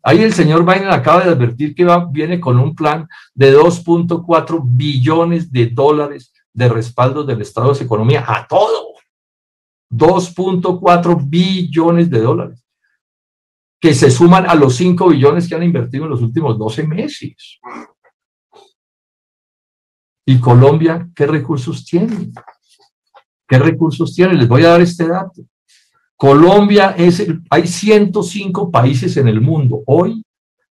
Ahí el señor Biden acaba de advertir que viene con un plan de 2.4 billones de dólares de respaldo del Estado de su economía a todo. 2.4 billones de dólares, que se suman a los 5 billones que han invertido en los últimos 12 meses. ¿Y Colombia qué recursos tiene? ¿Qué recursos tiene? Les voy a dar este dato. Colombia hay 105 países en el mundo hoy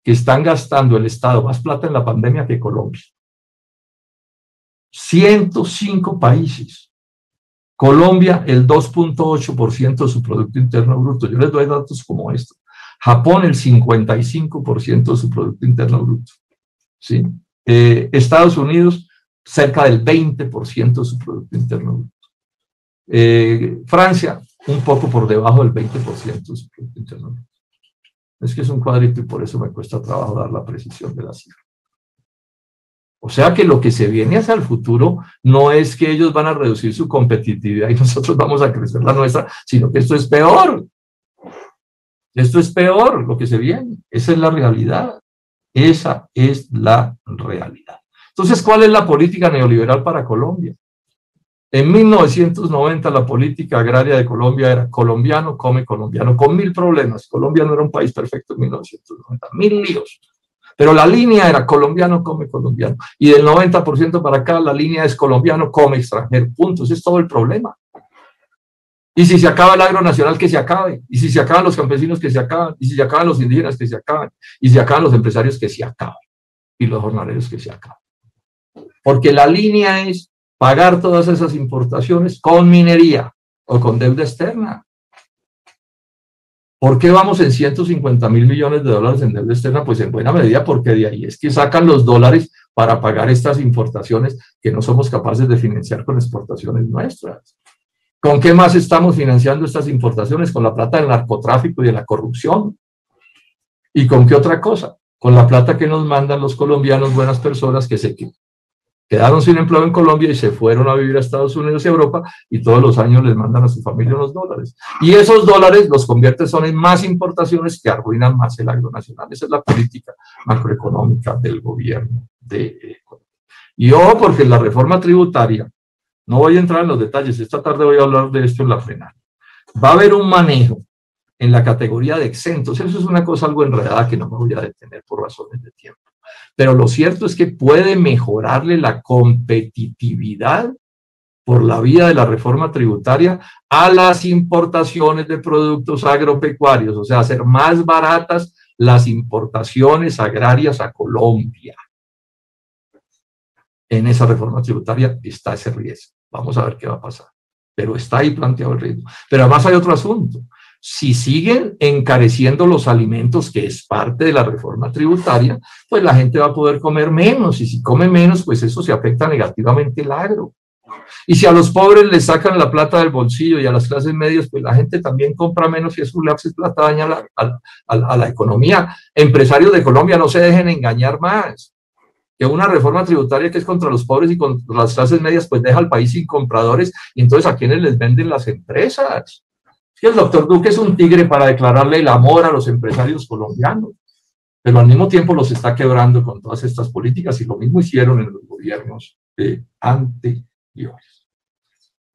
que están gastando el Estado más plata en la pandemia que Colombia. 105 países. Colombia, el 2.8% de su Producto Interno Bruto. Yo les doy datos como estos. Japón, el 55% de su Producto Interno Bruto. ¿Sí? Estados Unidos, cerca del 20% de su Producto Interno Bruto. Francia, un poco por debajo del 20% de su Producto Interno Bruto. Es que es un cuadrito y por eso me cuesta trabajo dar la precisión de la cifra. O sea que lo que se viene hacia el futuro no es que ellos van a reducir su competitividad y nosotros vamos a crecer la nuestra, sino que esto es peor. Esto es peor lo que se viene. Esa es la realidad. Esa es la realidad. Entonces, ¿cuál es la política neoliberal para Colombia? En 1990 la política agraria de Colombia era colombiano come colombiano, con 1000 problemas. Colombia no era un país perfecto en 1990, 1000 líos. Pero la línea era colombiano come colombiano. Y del 90% para acá la línea es colombiano come extranjero. Punto. Ese es todo el problema. Y si se acaba el agro nacional, que se acabe. Y si se acaban los campesinos, que se acaban. Y si se acaban los indígenas, que se acaban. Y si se acaban los empresarios, que se acaben. Y los jornaleros, que se acaben. Porque la línea es pagar todas esas importaciones con minería o con deuda externa. ¿Por qué vamos en 150.000 millones de dólares en deuda externa? Pues en buena medida porque de ahí es que sacan los dólares para pagar estas importaciones que no somos capaces de financiar con exportaciones nuestras. ¿Con qué más estamos financiando estas importaciones? Con la plata del narcotráfico y de la corrupción. ¿Y con qué otra cosa? Con la plata que nos mandan los colombianos, buenas personas que se quedaron sin empleo en Colombia y se fueron a vivir a Estados Unidos y Europa y todos los años les mandan a su familia unos dólares. Y esos dólares los convierten en más importaciones que arruinan más el agro nacional. Esa es la política macroeconómica del gobierno de Colombia. Y ojo, porque en la reforma tributaria, no voy a entrar en los detalles, esta tarde voy a hablar de esto en la plenaria, va a haber un manejo en la categoría de exentos. Eso es una cosa algo enredada que no me voy a detener por razones de tiempo. Pero lo cierto es que puede mejorarle la competitividad por la vía de la reforma tributaria a las importaciones de productos agropecuarios, o sea, hacer más baratas las importaciones agrarias a Colombia. En esa reforma tributaria está ese riesgo. Vamos a ver qué va a pasar. Pero está ahí planteado el riesgo. Pero además hay otro asunto. Si siguen encareciendo los alimentos, que es parte de la reforma tributaria, pues la gente va a poder comer menos, y si come menos, pues eso se afecta negativamente el agro. Y si a los pobres les sacan la plata del bolsillo y a las clases medias, pues la gente también compra menos y eso le hace plata daña a la economía. Empresarios de Colombia, no se dejen engañar más. Que una reforma tributaria que es contra los pobres y contra las clases medias, pues deja al país sin compradores, y entonces ¿a quiénes les venden las empresas? Es que el doctor Duque es un tigre para declararle el amor a los empresarios colombianos, pero al mismo tiempo los está quebrando con todas estas políticas, y lo mismo hicieron en los gobiernos anteriores.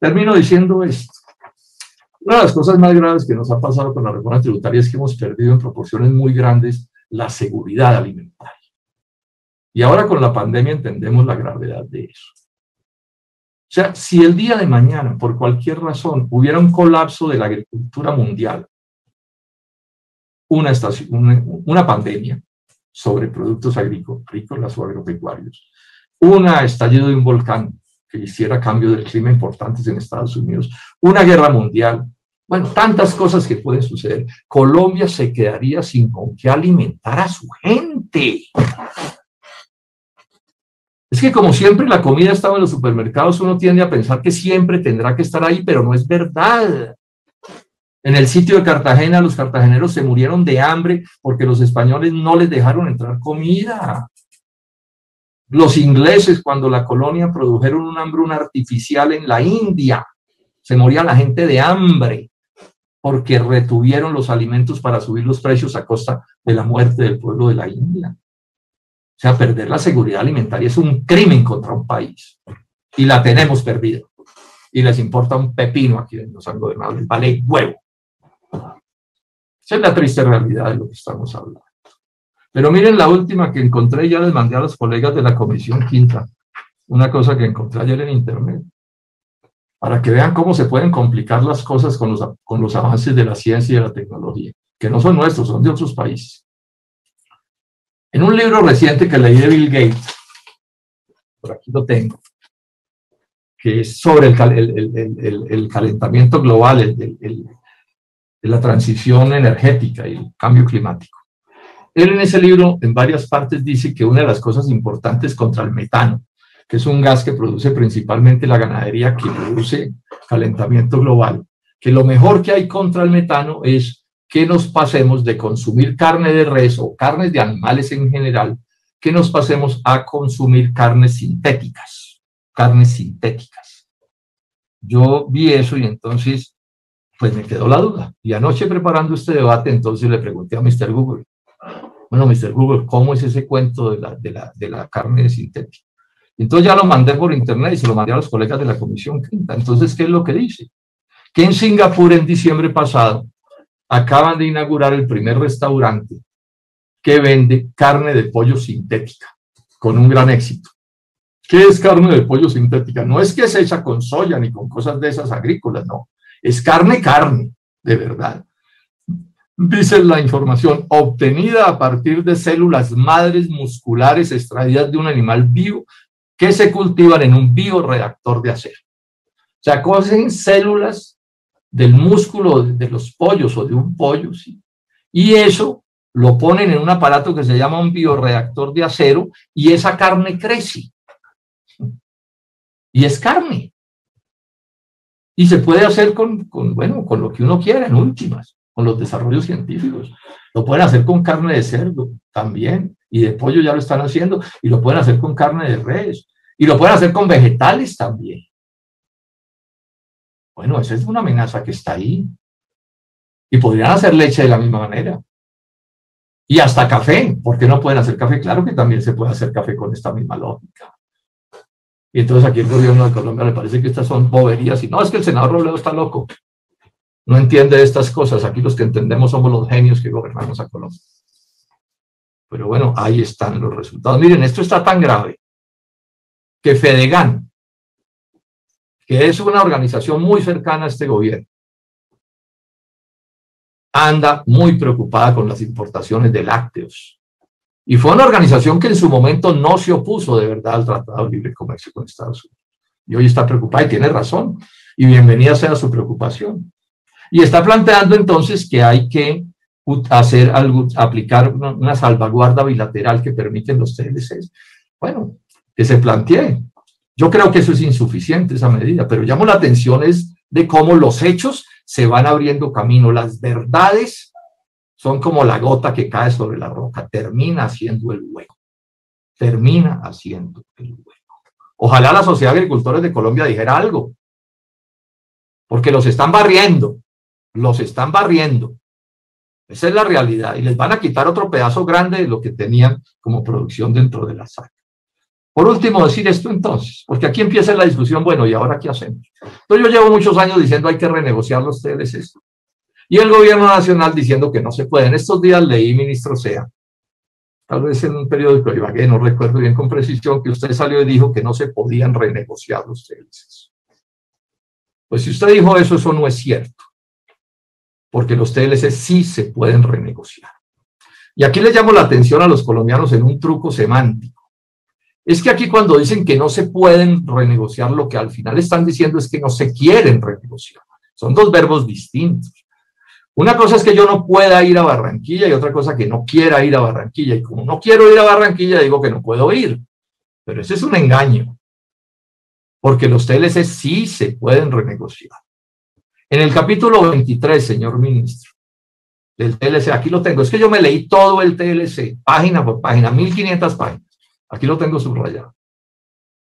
Termino diciendo esto. Una de las cosas más graves que nos ha pasado con la reforma tributaria es que hemos perdido en proporciones muy grandes la seguridad alimentaria. Y ahora con la pandemia entendemos la gravedad de eso. O sea, si el día de mañana, por cualquier razón, hubiera un colapso de la agricultura mundial, una pandemia sobre productos agrícolas o agropecuarios, un estallido de un volcán que hiciera cambio del clima importantes en Estados Unidos, una guerra mundial, bueno, tantas cosas que pueden suceder, Colombia se quedaría sin con qué alimentar a su gente. Es que como siempre la comida estaba en los supermercados, uno tiende a pensar que siempre tendrá que estar ahí, pero no es verdad. En el sitio de Cartagena, los cartageneros se murieron de hambre porque los españoles no les dejaron entrar comida. Los ingleses, cuando la colonia, produjeron una hambruna artificial en la India. Se moría la gente de hambre porque retuvieron los alimentos para subir los precios a costa de la muerte del pueblo de la India. O sea, perder la seguridad alimentaria es un crimen contra un país. Y la tenemos perdida. Y les importa un pepino a quienes nos han gobernado. Les vale huevo. Esa es la triste realidad de lo que estamos hablando. Pero miren la última que encontré, ya les mandé a los colegas de la Comisión Quinta. Una cosa que encontré ayer en internet. Para que vean cómo se pueden complicar las cosas con los avances de la ciencia y de la tecnología. Que no son nuestros, son de otros países. En un libro reciente que leí de Bill Gates, por aquí lo tengo, que es sobre el calentamiento global, la transición energética y el cambio climático. Él en ese libro, en varias partes, dice que una de las cosas importantes contra el metano, que es un gas que produce principalmente la ganadería, que produce calentamiento global, que lo mejor que hay contra el metano es que nos pasemos de consumir carne de res o carnes de animales en general, que nos pasemos a consumir carnes sintéticas. Yo vi eso y entonces, pues me quedó la duda. Y anoche preparando este debate, entonces le pregunté a Mr. Google, bueno, Mr. Google, ¿cómo es ese cuento de la carne sintética? Entonces ya lo mandé por internet y se lo mandé a los colegas de la Comisión Quinta. Entonces, ¿qué es lo que dice? Que en Singapur en diciembre pasado acaban de inaugurar el primer restaurante que vende carne de pollo sintética, con un gran éxito. ¿Qué es carne de pollo sintética? No es que se echa con soya ni con cosas de esas agrícolas, no. Es carne, de verdad. Dice la información, obtenida a partir de células madres musculares extraídas de un animal vivo que se cultivan en un bioreactor de acero. O sea, cogen células del músculo de los pollos o de un pollo, ¿sí? Y eso lo ponen en un aparato que se llama un bioreactor de acero y esa carne crece. Y es carne. Y se puede hacer con lo que uno quiera, en últimas, con los desarrollos científicos. Lo pueden hacer con carne de cerdo también, y de pollo ya lo están haciendo, y lo pueden hacer con carne de res, y lo pueden hacer con vegetales también. Bueno, esa es una amenaza que está ahí. Y podrían hacer leche de la misma manera. Y hasta café. ¿Por qué no pueden hacer café? Claro que también se puede hacer café con esta misma lógica. Y entonces aquí el gobierno de Colombia le parece que estas son boberías. Y no, es que el senador Robledo está loco. No entiende estas cosas. Aquí los que entendemos somos los genios que gobernamos a Colombia. Pero bueno, ahí están los resultados. Miren, esto está tan grave que Fedegan, que es una organización muy cercana a este gobierno, anda muy preocupada con las importaciones de lácteos. Y fue una organización que en su momento no se opuso de verdad al Tratado de Libre Comercio con Estados Unidos. Y hoy está preocupada y tiene razón. Y bienvenida sea su preocupación. Y está planteando entonces que hay que aplicar una salvaguarda bilateral que permiten los TLCs. Bueno, que se plantee. Yo creo que eso es insuficiente, esa medida, pero llamo la atención es de cómo los hechos se van abriendo camino. Las verdades son como la gota que cae sobre la roca, termina haciendo el hueco. Termina haciendo el hueco. Ojalá la Sociedad de Agricultores de Colombia dijera algo, porque los están barriendo, Esa es la realidad, y les van a quitar otro pedazo grande de lo que tenían como producción dentro de la SAC. Por último, decir esto entonces, porque aquí empieza la discusión, bueno, ¿y ahora qué hacemos? Entonces yo llevo muchos años diciendo hay que renegociar los TLCs. Y el gobierno nacional diciendo que no se puede. En estos días leí, ministro Sea, tal vez en un periódico de Ibagué, no recuerdo bien con precisión, que usted salió y dijo que no se podían renegociar los TLCs. Pues si usted dijo eso, eso no es cierto. Porque los TLCs sí se pueden renegociar. Y aquí le llamo la atención a los colombianos en un truco semántico. Es que aquí cuando dicen que no se pueden renegociar, lo que al final están diciendo es que no se quieren renegociar. Son dos verbos distintos. Una cosa es que yo no pueda ir a Barranquilla y otra cosa que no quiera ir a Barranquilla. Y como no quiero ir a Barranquilla, digo que no puedo ir. Pero ese es un engaño. Porque los TLC sí se pueden renegociar. En el capítulo 23, señor ministro, del TLC, aquí lo tengo. Es que yo me leí todo el TLC, página por página, 1500 páginas. Aquí lo tengo subrayado.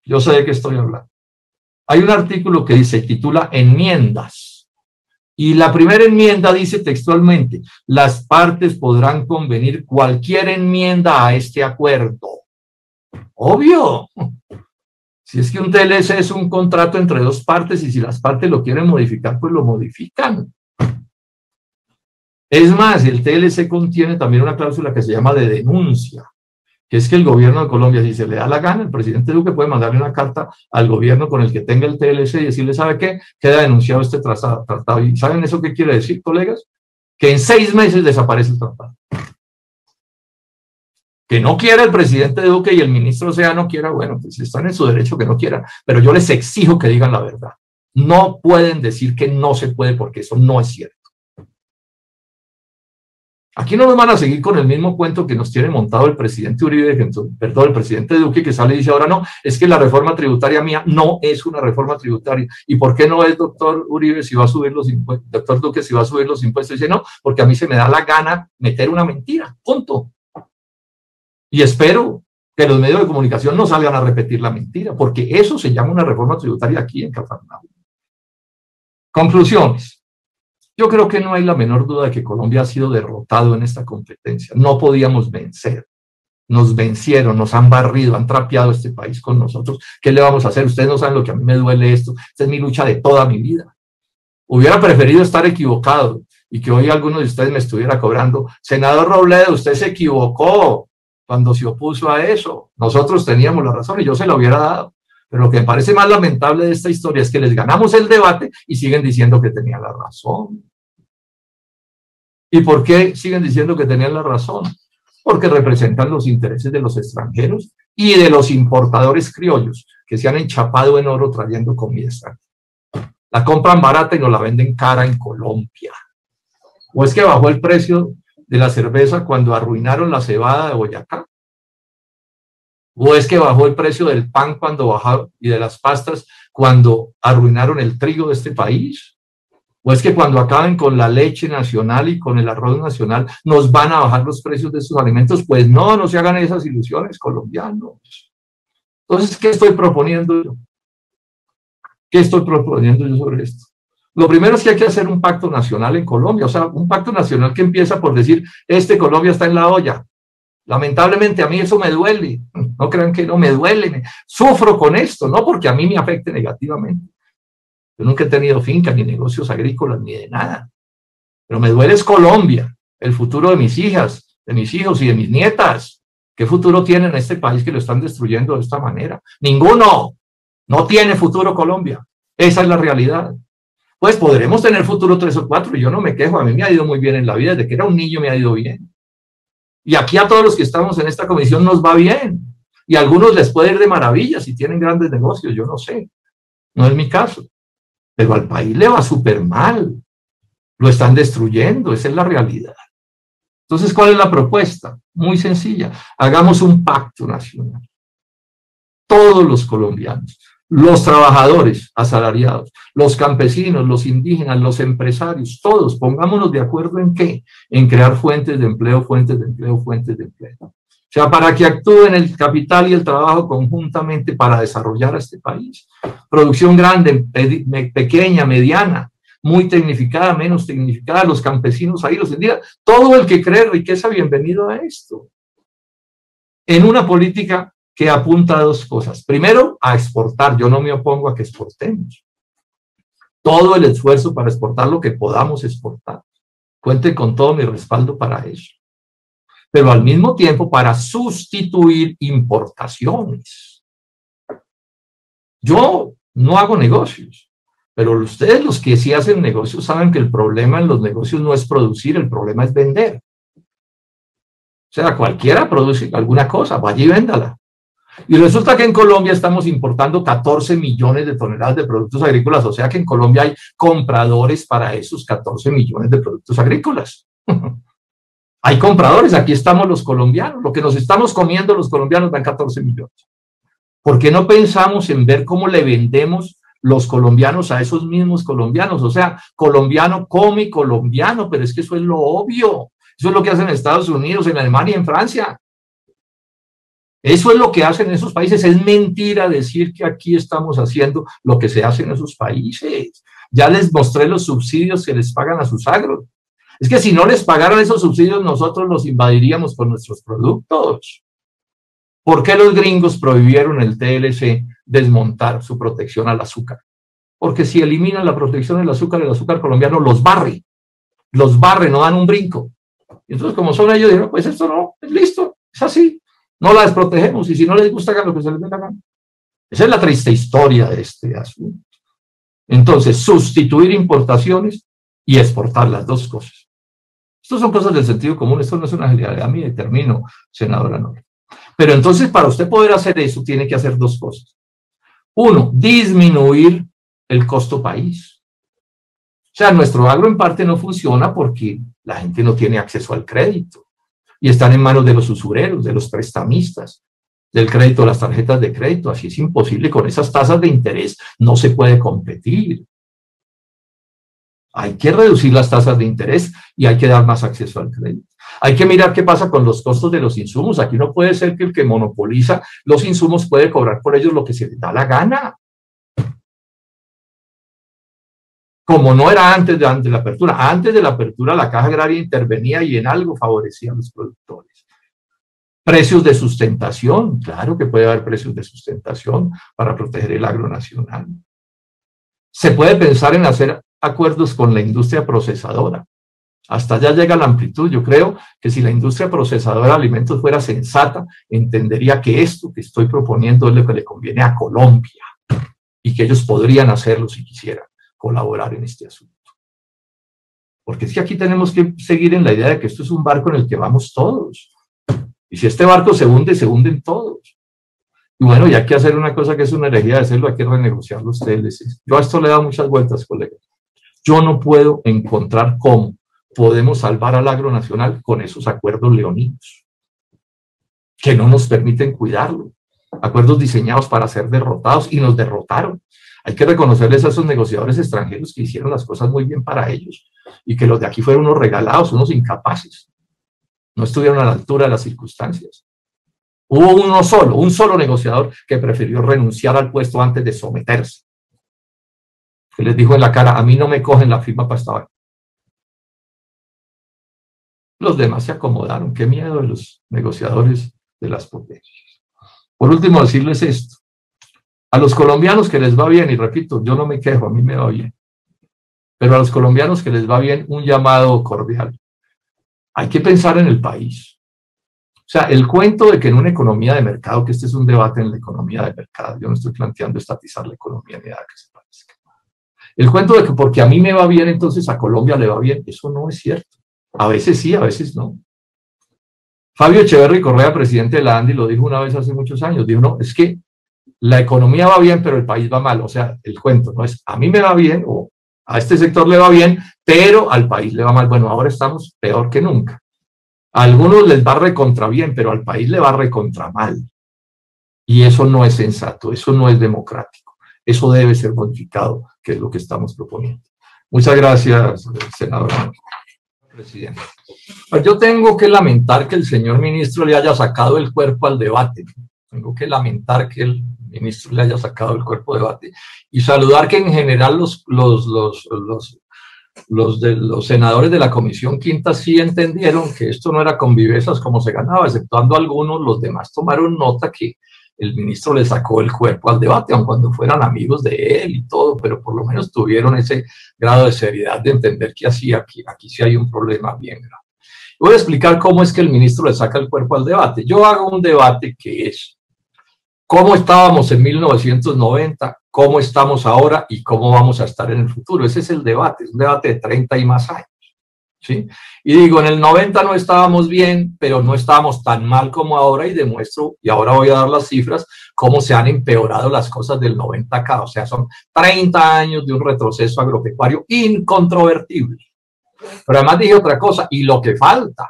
Yo sé de qué estoy hablando. Hay un artículo que dice, titula Enmiendas. Y la primera enmienda dice textualmente, las partes podrán convenir cualquier enmienda a este acuerdo. Obvio. Si es que un TLC es un contrato entre dos partes y si las partes lo quieren modificar, pues lo modifican. Es más, el TLC contiene también una cláusula que se llama de denuncia, que es que el gobierno de Colombia, si se le da la gana, el presidente Duque puede mandarle una carta al gobierno con el que tenga el TLC y decirle, ¿sabe qué? Queda denunciado este tratado. ¿Y saben eso qué quiere decir, colegas? Que en 6 meses desaparece el tratado. Que no quiera el presidente Duque y el ministro Sea no quiera, bueno, pues están en su derecho que no quieran, pero yo les exijo que digan la verdad. No pueden decir que no se puede porque eso no es cierto. Aquí no nos van a seguir con el mismo cuento que nos tiene montado el presidente Uribe, perdón, el presidente Duque, que sale y dice ahora no, es que la reforma tributaria mía no es una reforma tributaria. ¿Y por qué no es, doctor Uribe, si va a subir los impuestos, doctor Duque, si va a subir los impuestos? Dice no, porque a mí se me da la gana meter una mentira, punto. Y espero que los medios de comunicación no salgan a repetir la mentira, porque eso se llama una reforma tributaria aquí en Cafarnaúm. Conclusiones. Yo creo que no hay la menor duda de que Colombia ha sido derrotado en esta competencia. No podíamos vencer. Nos vencieron, nos han barrido, han trapeado este país con nosotros. ¿Qué le vamos a hacer? Ustedes no saben lo que a mí me duele esto. Esta es mi lucha de toda mi vida. Hubiera preferido estar equivocado y que hoy alguno de ustedes me estuviera cobrando. Senador Robledo, usted se equivocó cuando se opuso a eso. Nosotros teníamos la razón y yo se la hubiera dado. Pero lo que me parece más lamentable de esta historia es que les ganamos el debate y siguen diciendo que tenían la razón. ¿Y por qué siguen diciendo que tenían la razón? Porque representan los intereses de los extranjeros y de los importadores criollos que se han enchapado en oro trayendo comida extranjera. La compran barata y nos la venden cara en Colombia. ¿O es que bajó el precio de la cerveza cuando arruinaron la cebada de Boyacá? ¿O es que bajó el precio del pan cuando bajaron y de las pastas cuando arruinaron el trigo de este país? ¿O es que cuando acaben con la leche nacional y con el arroz nacional nos van a bajar los precios de estos alimentos? Pues no, no se hagan esas ilusiones, colombianos. Entonces, ¿qué estoy proponiendo yo? ¿Qué estoy proponiendo yo sobre esto? Lo primero es que hay que hacer un pacto nacional en Colombia, o sea, un pacto nacional que empieza por decir, Colombia está en la olla. Lamentablemente a mí eso me duele, no crean que no me duele, sufro con esto, no porque a mí me afecte negativamente. Yo nunca he tenido finca, ni negocios agrícolas, ni de nada. Pero me duele es Colombia, el futuro de mis hijas, de mis hijos y de mis nietas. ¿Qué futuro tienen en este país que lo están destruyendo de esta manera? Ninguno. No tiene futuro Colombia. Esa es la realidad. Pues podremos tener futuro 3 o 4, y yo no me quejo, a mí me ha ido muy bien en la vida, desde que era un niño me ha ido bien. Y aquí a todos los que estamos en esta comisión nos va bien. Y a algunos les puede ir de maravilla si tienen grandes negocios, yo no sé. No es mi caso. Pero al país le va súper mal. Lo están destruyendo, esa es la realidad. Entonces, ¿cuál es la propuesta? Muy sencilla. Hagamos un pacto nacional. Todos los colombianos, los trabajadores asalariados, los campesinos, los indígenas, los empresarios, todos, pongámonos de acuerdo en qué, en crear fuentes de empleo, fuentes de empleo, fuentes de empleo. O sea, para que actúen el capital y el trabajo conjuntamente para desarrollar a este país. Producción grande, pequeña, mediana, muy tecnificada, menos tecnificada, los campesinos ahí, los indígenas, todo el que cree riqueza, bienvenido a esto. En una política que apunta a dos cosas. Primero, a exportar. Yo no me opongo a que exportemos. Todo el esfuerzo para exportar lo que podamos exportar. Cuente con todo mi respaldo para eso. Pero al mismo tiempo para sustituir importaciones. Yo no hago negocios, pero ustedes los que sí hacen negocios saben que el problema en los negocios no es producir, el problema es vender. O sea, cualquiera produce alguna cosa, vaya y véndala. Y resulta que en Colombia estamos importando 14 millones de toneladas de productos agrícolas, o sea que en Colombia hay compradores para esos 14 millones de productos agrícolas. Hay compradores, aquí estamos los colombianos, lo que nos estamos comiendo los colombianos dan 14 millones. ¿Por qué no pensamos en ver cómo le vendemos los colombianos a esos mismos colombianos? O sea, colombiano come colombiano, pero es que eso es lo obvio. Eso es lo que hacen en Estados Unidos, en Alemania y en Francia. Eso es lo que hacen en esos países. Es mentira decir que aquí estamos haciendo lo que se hace en esos países. Ya les mostré los subsidios que les pagan a sus agros. Es que si no les pagaran esos subsidios, nosotros los invadiríamos con nuestros productos. ¿Por qué los gringos prohibieron el TLC desmontar su protección al azúcar? Porque si eliminan la protección del azúcar, el azúcar colombiano los barre, no dan un brinco. Y entonces, como son ellos, dijeron, pues esto no, es listo, es así. No la desprotegemos y si no les gusta, hagan lo que se les dé la gana. Esa es la triste historia de este asunto. Entonces, sustituir importaciones y exportar, las dos cosas. Estas son cosas del sentido común, esto no es una generalidad mía y termino, senadora Nora. Pero entonces, para usted poder hacer eso, tiene que hacer dos cosas. Uno, disminuir el costo país. O sea, nuestro agro en parte no funciona porque la gente no tiene acceso al crédito y están en manos de los usureros, de los prestamistas, del crédito, las tarjetas de crédito. Así es imposible, con esas tasas de interés no se puede competir. Hay que reducir las tasas de interés y hay que dar más acceso al crédito. Hay que mirar qué pasa con los costos de los insumos. Aquí no puede ser que el que monopoliza los insumos puede cobrar por ellos lo que se les da la gana. Como no era antes de la apertura. Antes de la apertura la Caja Agraria intervenía y en algo favorecía a los productores. Precios de sustentación, claro que puede haber precios de sustentación para proteger el agro nacional. Se puede pensar en hacer acuerdos con la industria procesadora. Hasta allá llega la amplitud. Yo creo que si la industria procesadora de alimentos fuera sensata, entendería que esto que estoy proponiendo es lo que le conviene a Colombia y que ellos podrían hacerlo si quisieran colaborar en este asunto. Porque es que aquí tenemos que seguir en la idea de que esto es un barco en el que vamos todos. Y si este barco se hunde, se hunden todos. Y bueno, y hay que hacer una cosa que es una herejía de hacerlo, hay que renegociar los TLCs. Yo a esto le he dado muchas vueltas, colegas. Yo no puedo encontrar cómo podemos salvar al agro nacional con esos acuerdos leoninos, que no nos permiten cuidarlo. Acuerdos diseñados para ser derrotados y nos derrotaron. Hay que reconocerles a esos negociadores extranjeros que hicieron las cosas muy bien para ellos y que los de aquí fueron unos regalados, unos incapaces. No estuvieron a la altura de las circunstancias. Hubo un solo negociador que prefirió renunciar al puesto antes de someterse. Que les dijo en la cara, a mí no me cogen la firma para esta vaina. Los demás se acomodaron. Qué miedo de los negociadores de las potencias. Por último, decirles esto. A los colombianos que les va bien, y repito, yo no me quejo, a mí me va bien, pero a los colombianos que les va bien, un llamado cordial. Hay que pensar en el país. O sea, el cuento de que en una economía de mercado, que este es un debate en la economía de mercado, yo no estoy planteando estatizar la economía ni nada que se parezca. El cuento de que porque a mí me va bien, entonces a Colombia le va bien, eso no es cierto. A veces sí, a veces no. Fabio Echeverri Correa, presidente de la ANDI, lo dijo una vez hace muchos años, dijo, no, es que la economía va bien, pero el país va mal. O sea, el cuento no es, a mí me va bien, o a este sector le va bien, pero al país le va mal. Bueno, ahora estamos peor que nunca. A algunos les va recontra bien, pero al país le va recontra mal. Y eso no es sensato, eso no es democrático. Eso debe ser modificado, que es lo que estamos proponiendo. Muchas gracias, senador. Presidente. Pues yo tengo que lamentar que el señor ministro le haya sacado el cuerpo al debate. Tengo que lamentar que el ministro le haya sacado el cuerpo de debate y saludar que en general los senadores de la Comisión Quinta sí entendieron que esto no era con vivezas como se ganaba, exceptuando algunos, los demás tomaron nota que el ministro le sacó el cuerpo al debate, aun cuando fueran amigos de él y todo, pero por lo menos tuvieron ese grado de seriedad de entender que aquí sí hay un problema bien grave. Voy a explicar cómo es que el ministro le saca el cuerpo al debate. Yo hago un debate que es cómo estábamos en 1990, cómo estamos ahora y cómo vamos a estar en el futuro. Ese es el debate, es un debate de 30 y más años. ¿Sí? Y digo, en el 90 no estábamos bien, pero no estábamos tan mal como ahora y demuestro, y ahora voy a dar las cifras, cómo se han empeorado las cosas del 90 acá. O sea, son 30 años de un retroceso agropecuario incontrovertible. Pero además dije otra cosa, y lo que falta,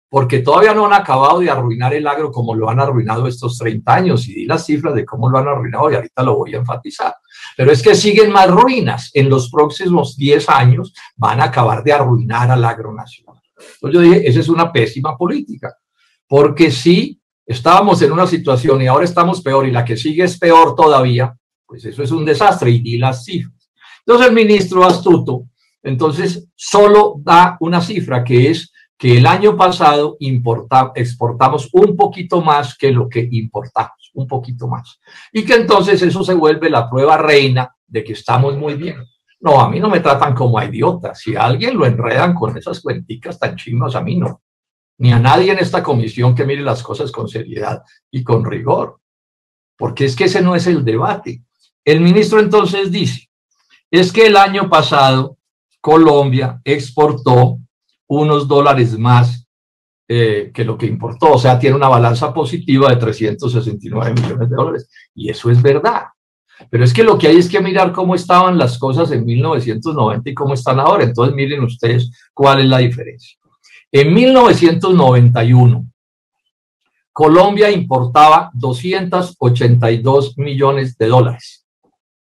porque todavía no han acabado de arruinar el agro como lo han arruinado estos 30 años, y di las cifras de cómo lo han arruinado y ahorita lo voy a enfatizar. Pero es que siguen más ruinas. En los próximos 10 años van a acabar de arruinar al agro nacional. Entonces yo dije, esa es una pésima política, porque si estábamos en una situación y ahora estamos peor y la que sigue es peor todavía, pues eso es un desastre, y di las cifras. Entonces el ministro astuto, entonces solo da una cifra que es que el año pasado exportamos un poquito más que lo que importamos, un poquito más. Y que entonces eso se vuelve la prueba reina de que estamos muy bien. No, a mí no me tratan como a idiota. Si a alguien lo enredan con esas cuenticas tan chimbas, a mí no. Ni a nadie en esta comisión que mire las cosas con seriedad y con rigor. Porque es que ese no es el debate. El ministro entonces dice, es que el año pasado Colombia exportó unos dólares más que lo que importó, o sea, tiene una balanza positiva de 369 millones de dólares, y eso es verdad. Pero es que lo que hay es que mirar cómo estaban las cosas en 1990 y cómo están ahora. Entonces miren ustedes cuál es la diferencia. En 1991, Colombia importaba 282 millones de dólares,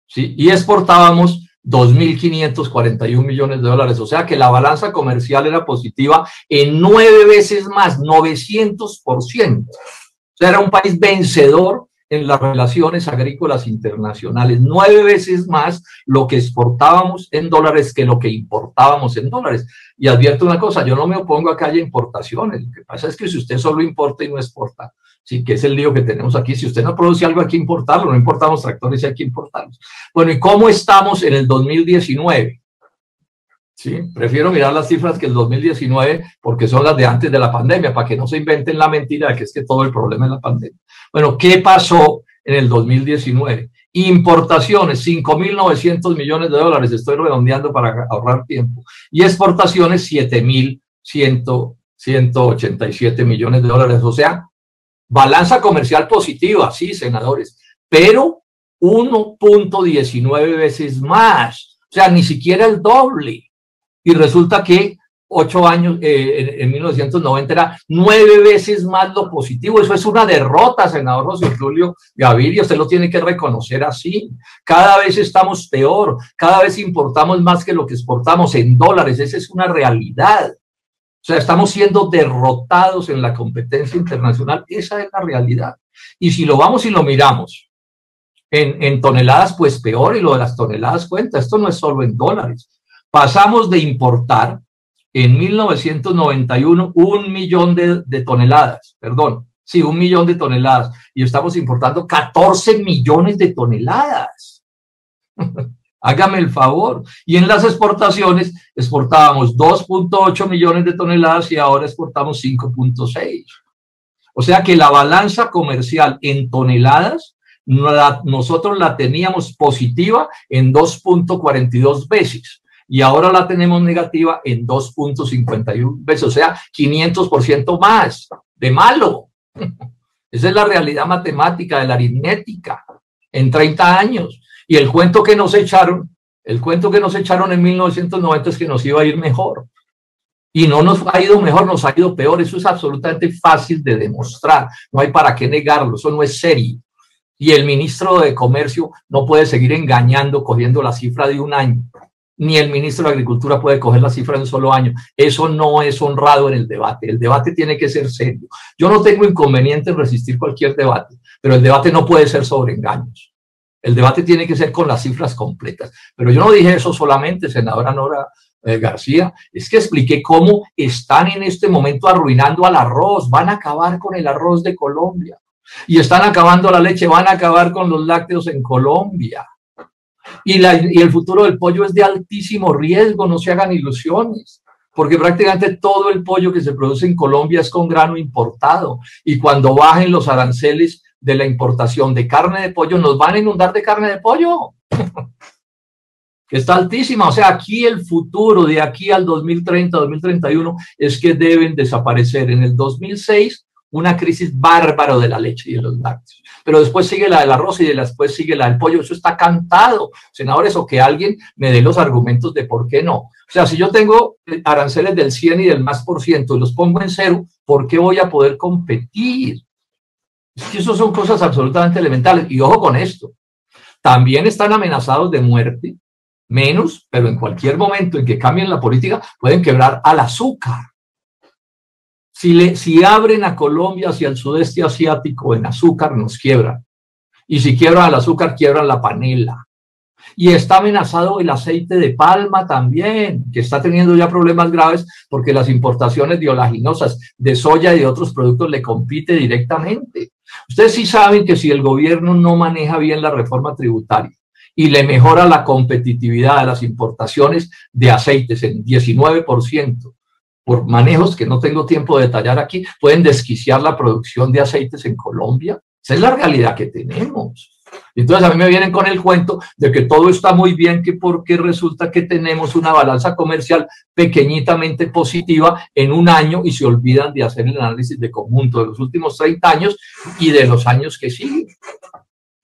¿sí? Y exportábamos 2.541 millones de dólares. O sea que la balanza comercial era positiva en 9 veces más, 900%. O sea, era un país vencedor en las relaciones agrícolas internacionales, 9 veces más lo que exportábamos en dólares que lo que importábamos en dólares. Y advierto una cosa, yo no me opongo a que haya importaciones, lo que pasa es que si usted solo importa y no exporta, sí, que es el lío que tenemos aquí, si usted no produce algo hay que importarlo, no importamos tractores y hay que importarlos. Bueno, ¿y cómo estamos en el 2019? Sí, prefiero mirar las cifras que el 2019 porque son las de antes de la pandemia, para que no se inventen la mentira de que es que todo el problema es la pandemia. Bueno, ¿qué pasó en el 2019? Importaciones, 5.900 millones de dólares, estoy redondeando para ahorrar tiempo, y exportaciones, 7.187 millones de dólares, o sea, balanza comercial positiva, sí, senadores, pero 1.19 veces más, o sea, ni siquiera el doble. Y resulta que 8 años, en 1990 era 9 veces más lo positivo. Eso es una derrota, senador José Tulio Gaviria, usted lo tiene que reconocer así. Cada vez estamos peor, cada vez importamos más que lo que exportamos en dólares, esa es una realidad. O sea, estamos siendo derrotados en la competencia internacional, esa es la realidad. Y si lo vamos y lo miramos en toneladas, pues peor, y lo de las toneladas cuenta, esto no es solo en dólares. Pasamos de importar en 1991 1 millón de toneladas, perdón, sí, 1 millón de toneladas, y estamos importando 14 millones de toneladas. Hágame el favor. Y en las exportaciones exportábamos 2.8 millones de toneladas y ahora exportamos 5.6. O sea que la balanza comercial en toneladas nosotros la teníamos positiva en 2.42 veces. Y ahora la tenemos negativa en 2.51 veces, o sea, 500% más de malo. Esa es la realidad matemática de la aritmética en 30 años. Y el cuento que nos echaron en 1990 es que nos iba a ir mejor. Y no nos ha ido mejor, nos ha ido peor. Eso es absolutamente fácil de demostrar. No hay para qué negarlo, eso no es serio. Y el ministro de Comercio no puede seguir engañando, cogiendo la cifra de un año. Ni el ministro de Agricultura puede coger la cifra de un solo año. Eso no es honrado en el debate. El debate tiene que ser serio. Yo no tengo inconveniente en resistir cualquier debate, pero el debate no puede ser sobre engaños. El debate tiene que ser con las cifras completas. Pero yo no dije eso solamente, senadora Nora García, es que expliqué cómo están en este momento arruinando al arroz, van a acabar con el arroz de Colombia. Y están acabando la leche, van a acabar con los lácteos en Colombia. Y el futuro del pollo es de altísimo riesgo, no se hagan ilusiones, porque prácticamente todo el pollo que se produce en Colombia es con grano importado, y cuando bajen los aranceles de la importación de carne de pollo, nos van a inundar de carne de pollo, que está altísima. O sea, aquí el futuro de aquí al 2030, 2031 es que deben desaparecer. En el 2006, una crisis bárbaro de la leche y de los lácteos. Pero después sigue la del arroz y después sigue la del pollo. Eso está cantado, senadores, o que alguien me dé los argumentos de por qué no. O sea, si yo tengo aranceles del 100 y del más por ciento y los pongo en cero, ¿por qué voy a poder competir? Es que eso son cosas absolutamente elementales. Y ojo con esto, también están amenazados de muerte, menos, pero en cualquier momento en que cambien la política, pueden quebrar al azúcar. Si abren a Colombia hacia el sudeste asiático en azúcar, nos quiebran. Y si quiebran el azúcar, quiebran la panela. Y está amenazado el aceite de palma también, que está teniendo ya problemas graves porque las importaciones de oleaginosas, de soya y de otros productos le compite directamente. Ustedes sí saben que si el gobierno no maneja bien la reforma tributaria y le mejora la competitividad de las importaciones de aceites en 19%, por manejos que no tengo tiempo de detallar aquí, pueden desquiciar la producción de aceites en Colombia. Esa es la realidad que tenemos. Entonces a mí me vienen con el cuento de que todo está muy bien, que porque resulta que tenemos una balanza comercial pequeñitamente positiva en un año y se olvidan de hacer el análisis de conjunto de los últimos 30 años y de los años que siguen.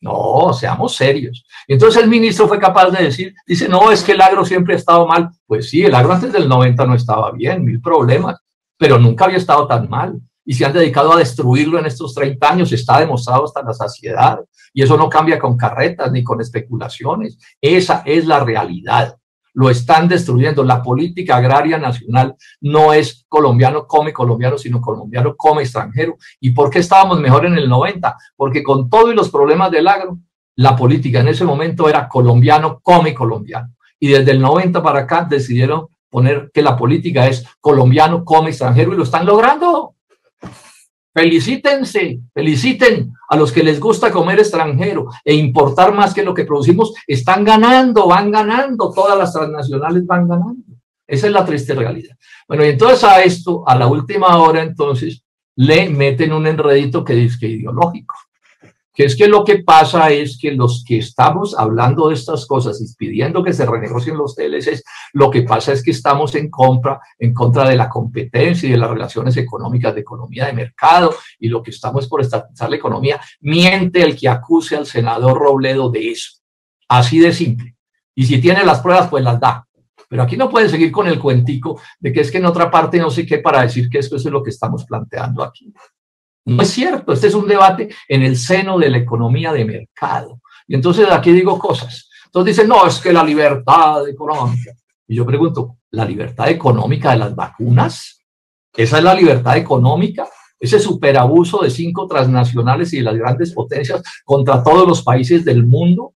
No, seamos serios. Entonces el ministro fue capaz de decir, dice, no, es que el agro siempre ha estado mal. Pues sí, el agro antes del 90 no estaba bien, 1000 problemas, pero nunca había estado tan mal. Y se han dedicado a destruirlo en estos 30 años, está demostrado hasta la saciedad. Y eso no cambia con carretas ni con especulaciones. Esa es la realidad. Lo están destruyendo. La política agraria nacional no es colombiano come colombiano, sino colombiano come extranjero. ¿Y por qué estábamos mejor en el 90? Porque con todos los problemas del agro, la política en ese momento era colombiano come colombiano. Y desde el 90 para acá decidieron poner que la política es colombiano come extranjero y lo están logrando. Felicítense, feliciten a los que les gusta comer extranjero e importar más que lo que producimos. Están ganando, van ganando, todas las transnacionales van ganando. Esa es la triste realidad. Bueno, y entonces a esto, a la última hora, entonces, le meten un enredito que dice que ideológico. Que es que lo que pasa es que los que estamos hablando de estas cosas y pidiendo que se renegocien los TLCs, lo que pasa es que estamos en contra de la competencia y de las relaciones económicas de economía de mercado, y lo que estamos por estatizar la economía. Miente el que acuse al senador Robledo de eso. Así de simple. Y si tiene las pruebas, pues las da. Pero aquí no pueden seguir con el cuentico de que es que en otra parte no sé qué para decir que esto es lo que estamos planteando aquí. No es cierto, este es un debate en el seno de la economía de mercado. Y entonces aquí digo cosas. Entonces dicen, no, es que la libertad económica. Y yo pregunto, ¿la libertad económica de las vacunas? ¿Esa es la libertad económica? Ese superabuso de 5 transnacionales y de las grandes potencias contra todos los países del mundo.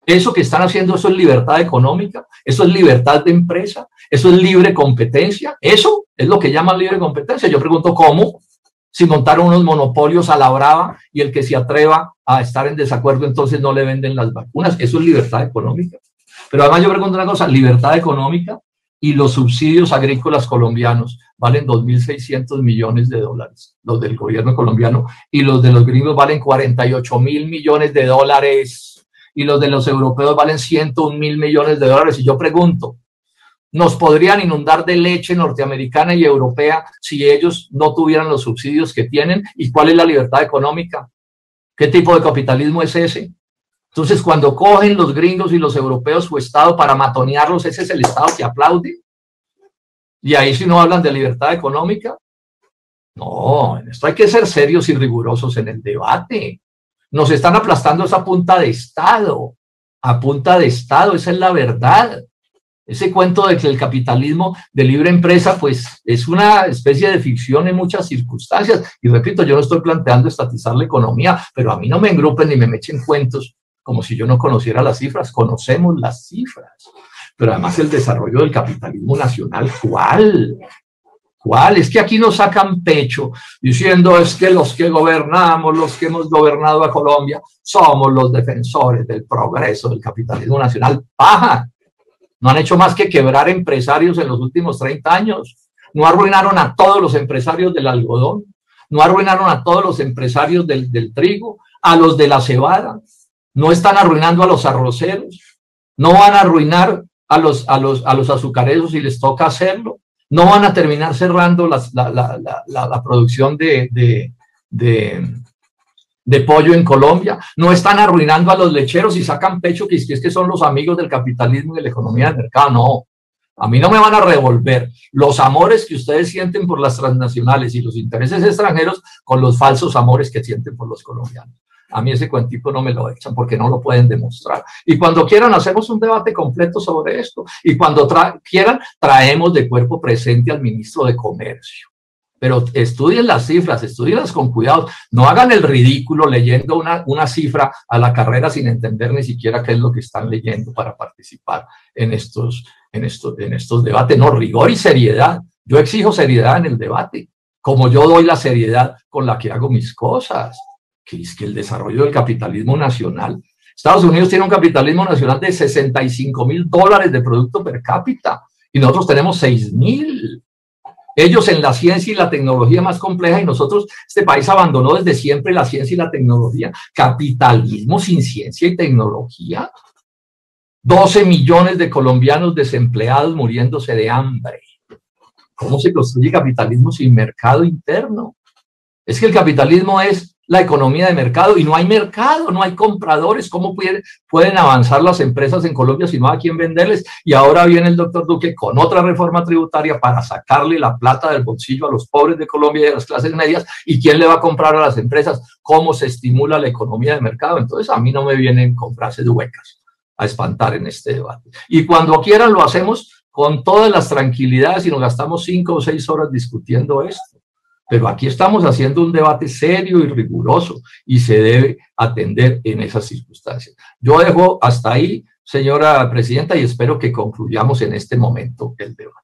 Eso que están haciendo, eso es libertad económica, eso es libertad de empresa, eso es libre competencia. Eso es lo que llaman libre competencia. Yo pregunto, ¿cómo? Si montaron unos monopolios a la brava y el que se atreva a estar en desacuerdo, entonces no le venden las vacunas. Eso es libertad económica. Pero además yo pregunto una cosa, libertad económica y los subsidios agrícolas colombianos valen 2.600 millones de dólares, los del gobierno colombiano, y los de los gringos valen 48.000 millones de dólares, y los de los europeos valen 101.000 millones de dólares. Y yo pregunto, nos podrían inundar de leche norteamericana y europea si ellos no tuvieran los subsidios que tienen. ¿Y cuál es la libertad económica? ¿Qué tipo de capitalismo es ese? Entonces, cuando cogen los gringos y los europeos su Estado para matonearlos, ese es el Estado que aplaude. Y ahí si no hablan de libertad económica. No, en esto hay que ser serios y rigurosos en el debate. Nos están aplastando esa punta de Estado. A punta de Estado, esa es la verdad. Ese cuento de que el capitalismo de libre empresa, pues, es una especie de ficción en muchas circunstancias. Y repito, yo no estoy planteando estatizar la economía, pero a mí no me engrupen ni me echen cuentos como si yo no conociera las cifras. Conocemos las cifras. Pero además el desarrollo del capitalismo nacional, ¿cuál? ¿Cuál? Es que aquí nos sacan pecho diciendo es que los que gobernamos, los que hemos gobernado a Colombia, somos los defensores del progreso del capitalismo nacional. ¡Paja! No han hecho más que quebrar empresarios en los últimos 30 años. No arruinaron a todos los empresarios del algodón. No arruinaron a todos los empresarios del trigo, a los de la cebada. No están arruinando a los arroceros. No van a arruinar a los azucareros si les toca hacerlo. No van a terminar cerrando la producción de pollo en Colombia. No están arruinando a los lecheros y sacan pecho que es que son los amigos del capitalismo y de la economía del mercado. No, a mí no me van a revolver los amores que ustedes sienten por las transnacionales y los intereses extranjeros con los falsos amores que sienten por los colombianos. A mí ese cuentico no me lo echan porque no lo pueden demostrar. Y cuando quieran hacemos un debate completo sobre esto. Y cuando quieran traemos de cuerpo presente al ministro de Comercio. Pero estudien las cifras, estudienlas con cuidado. No hagan el ridículo leyendo una cifra a la carrera sin entender ni siquiera qué es lo que están leyendo para participar en estos debates. No, rigor y seriedad. Yo exijo seriedad en el debate, como yo doy la seriedad con la que hago mis cosas. Que es que el desarrollo del capitalismo nacional. Estados Unidos tiene un capitalismo nacional de $65.000 de producto per cápita y nosotros tenemos 6.000. Ellos en la ciencia y la tecnología más compleja y nosotros, este país abandonó desde siempre la ciencia y la tecnología. Capitalismo sin ciencia y tecnología. 12 millones de colombianos desempleados muriéndose de hambre. ¿Cómo se construye capitalismo sin mercado interno? Es que el capitalismo es la economía de mercado, y no hay mercado, no hay compradores. ¿Cómo pueden avanzar las empresas en Colombia si no hay a quién venderles? Y ahora viene el doctor Duque con otra reforma tributaria para sacarle la plata del bolsillo a los pobres de Colombia y a las clases medias. ¿Y quién le va a comprar a las empresas? ¿Cómo se estimula la economía de mercado? Entonces a mí no me vienen con frases huecas a espantar en este debate. Y cuando quieran lo hacemos con todas las tranquilidades y nos gastamos 5 o 6 horas discutiendo esto. Pero aquí estamos haciendo un debate serio y riguroso y se debe atender en esas circunstancias. Yo dejo hasta ahí, señora presidenta, y espero que concluyamos en este momento el debate.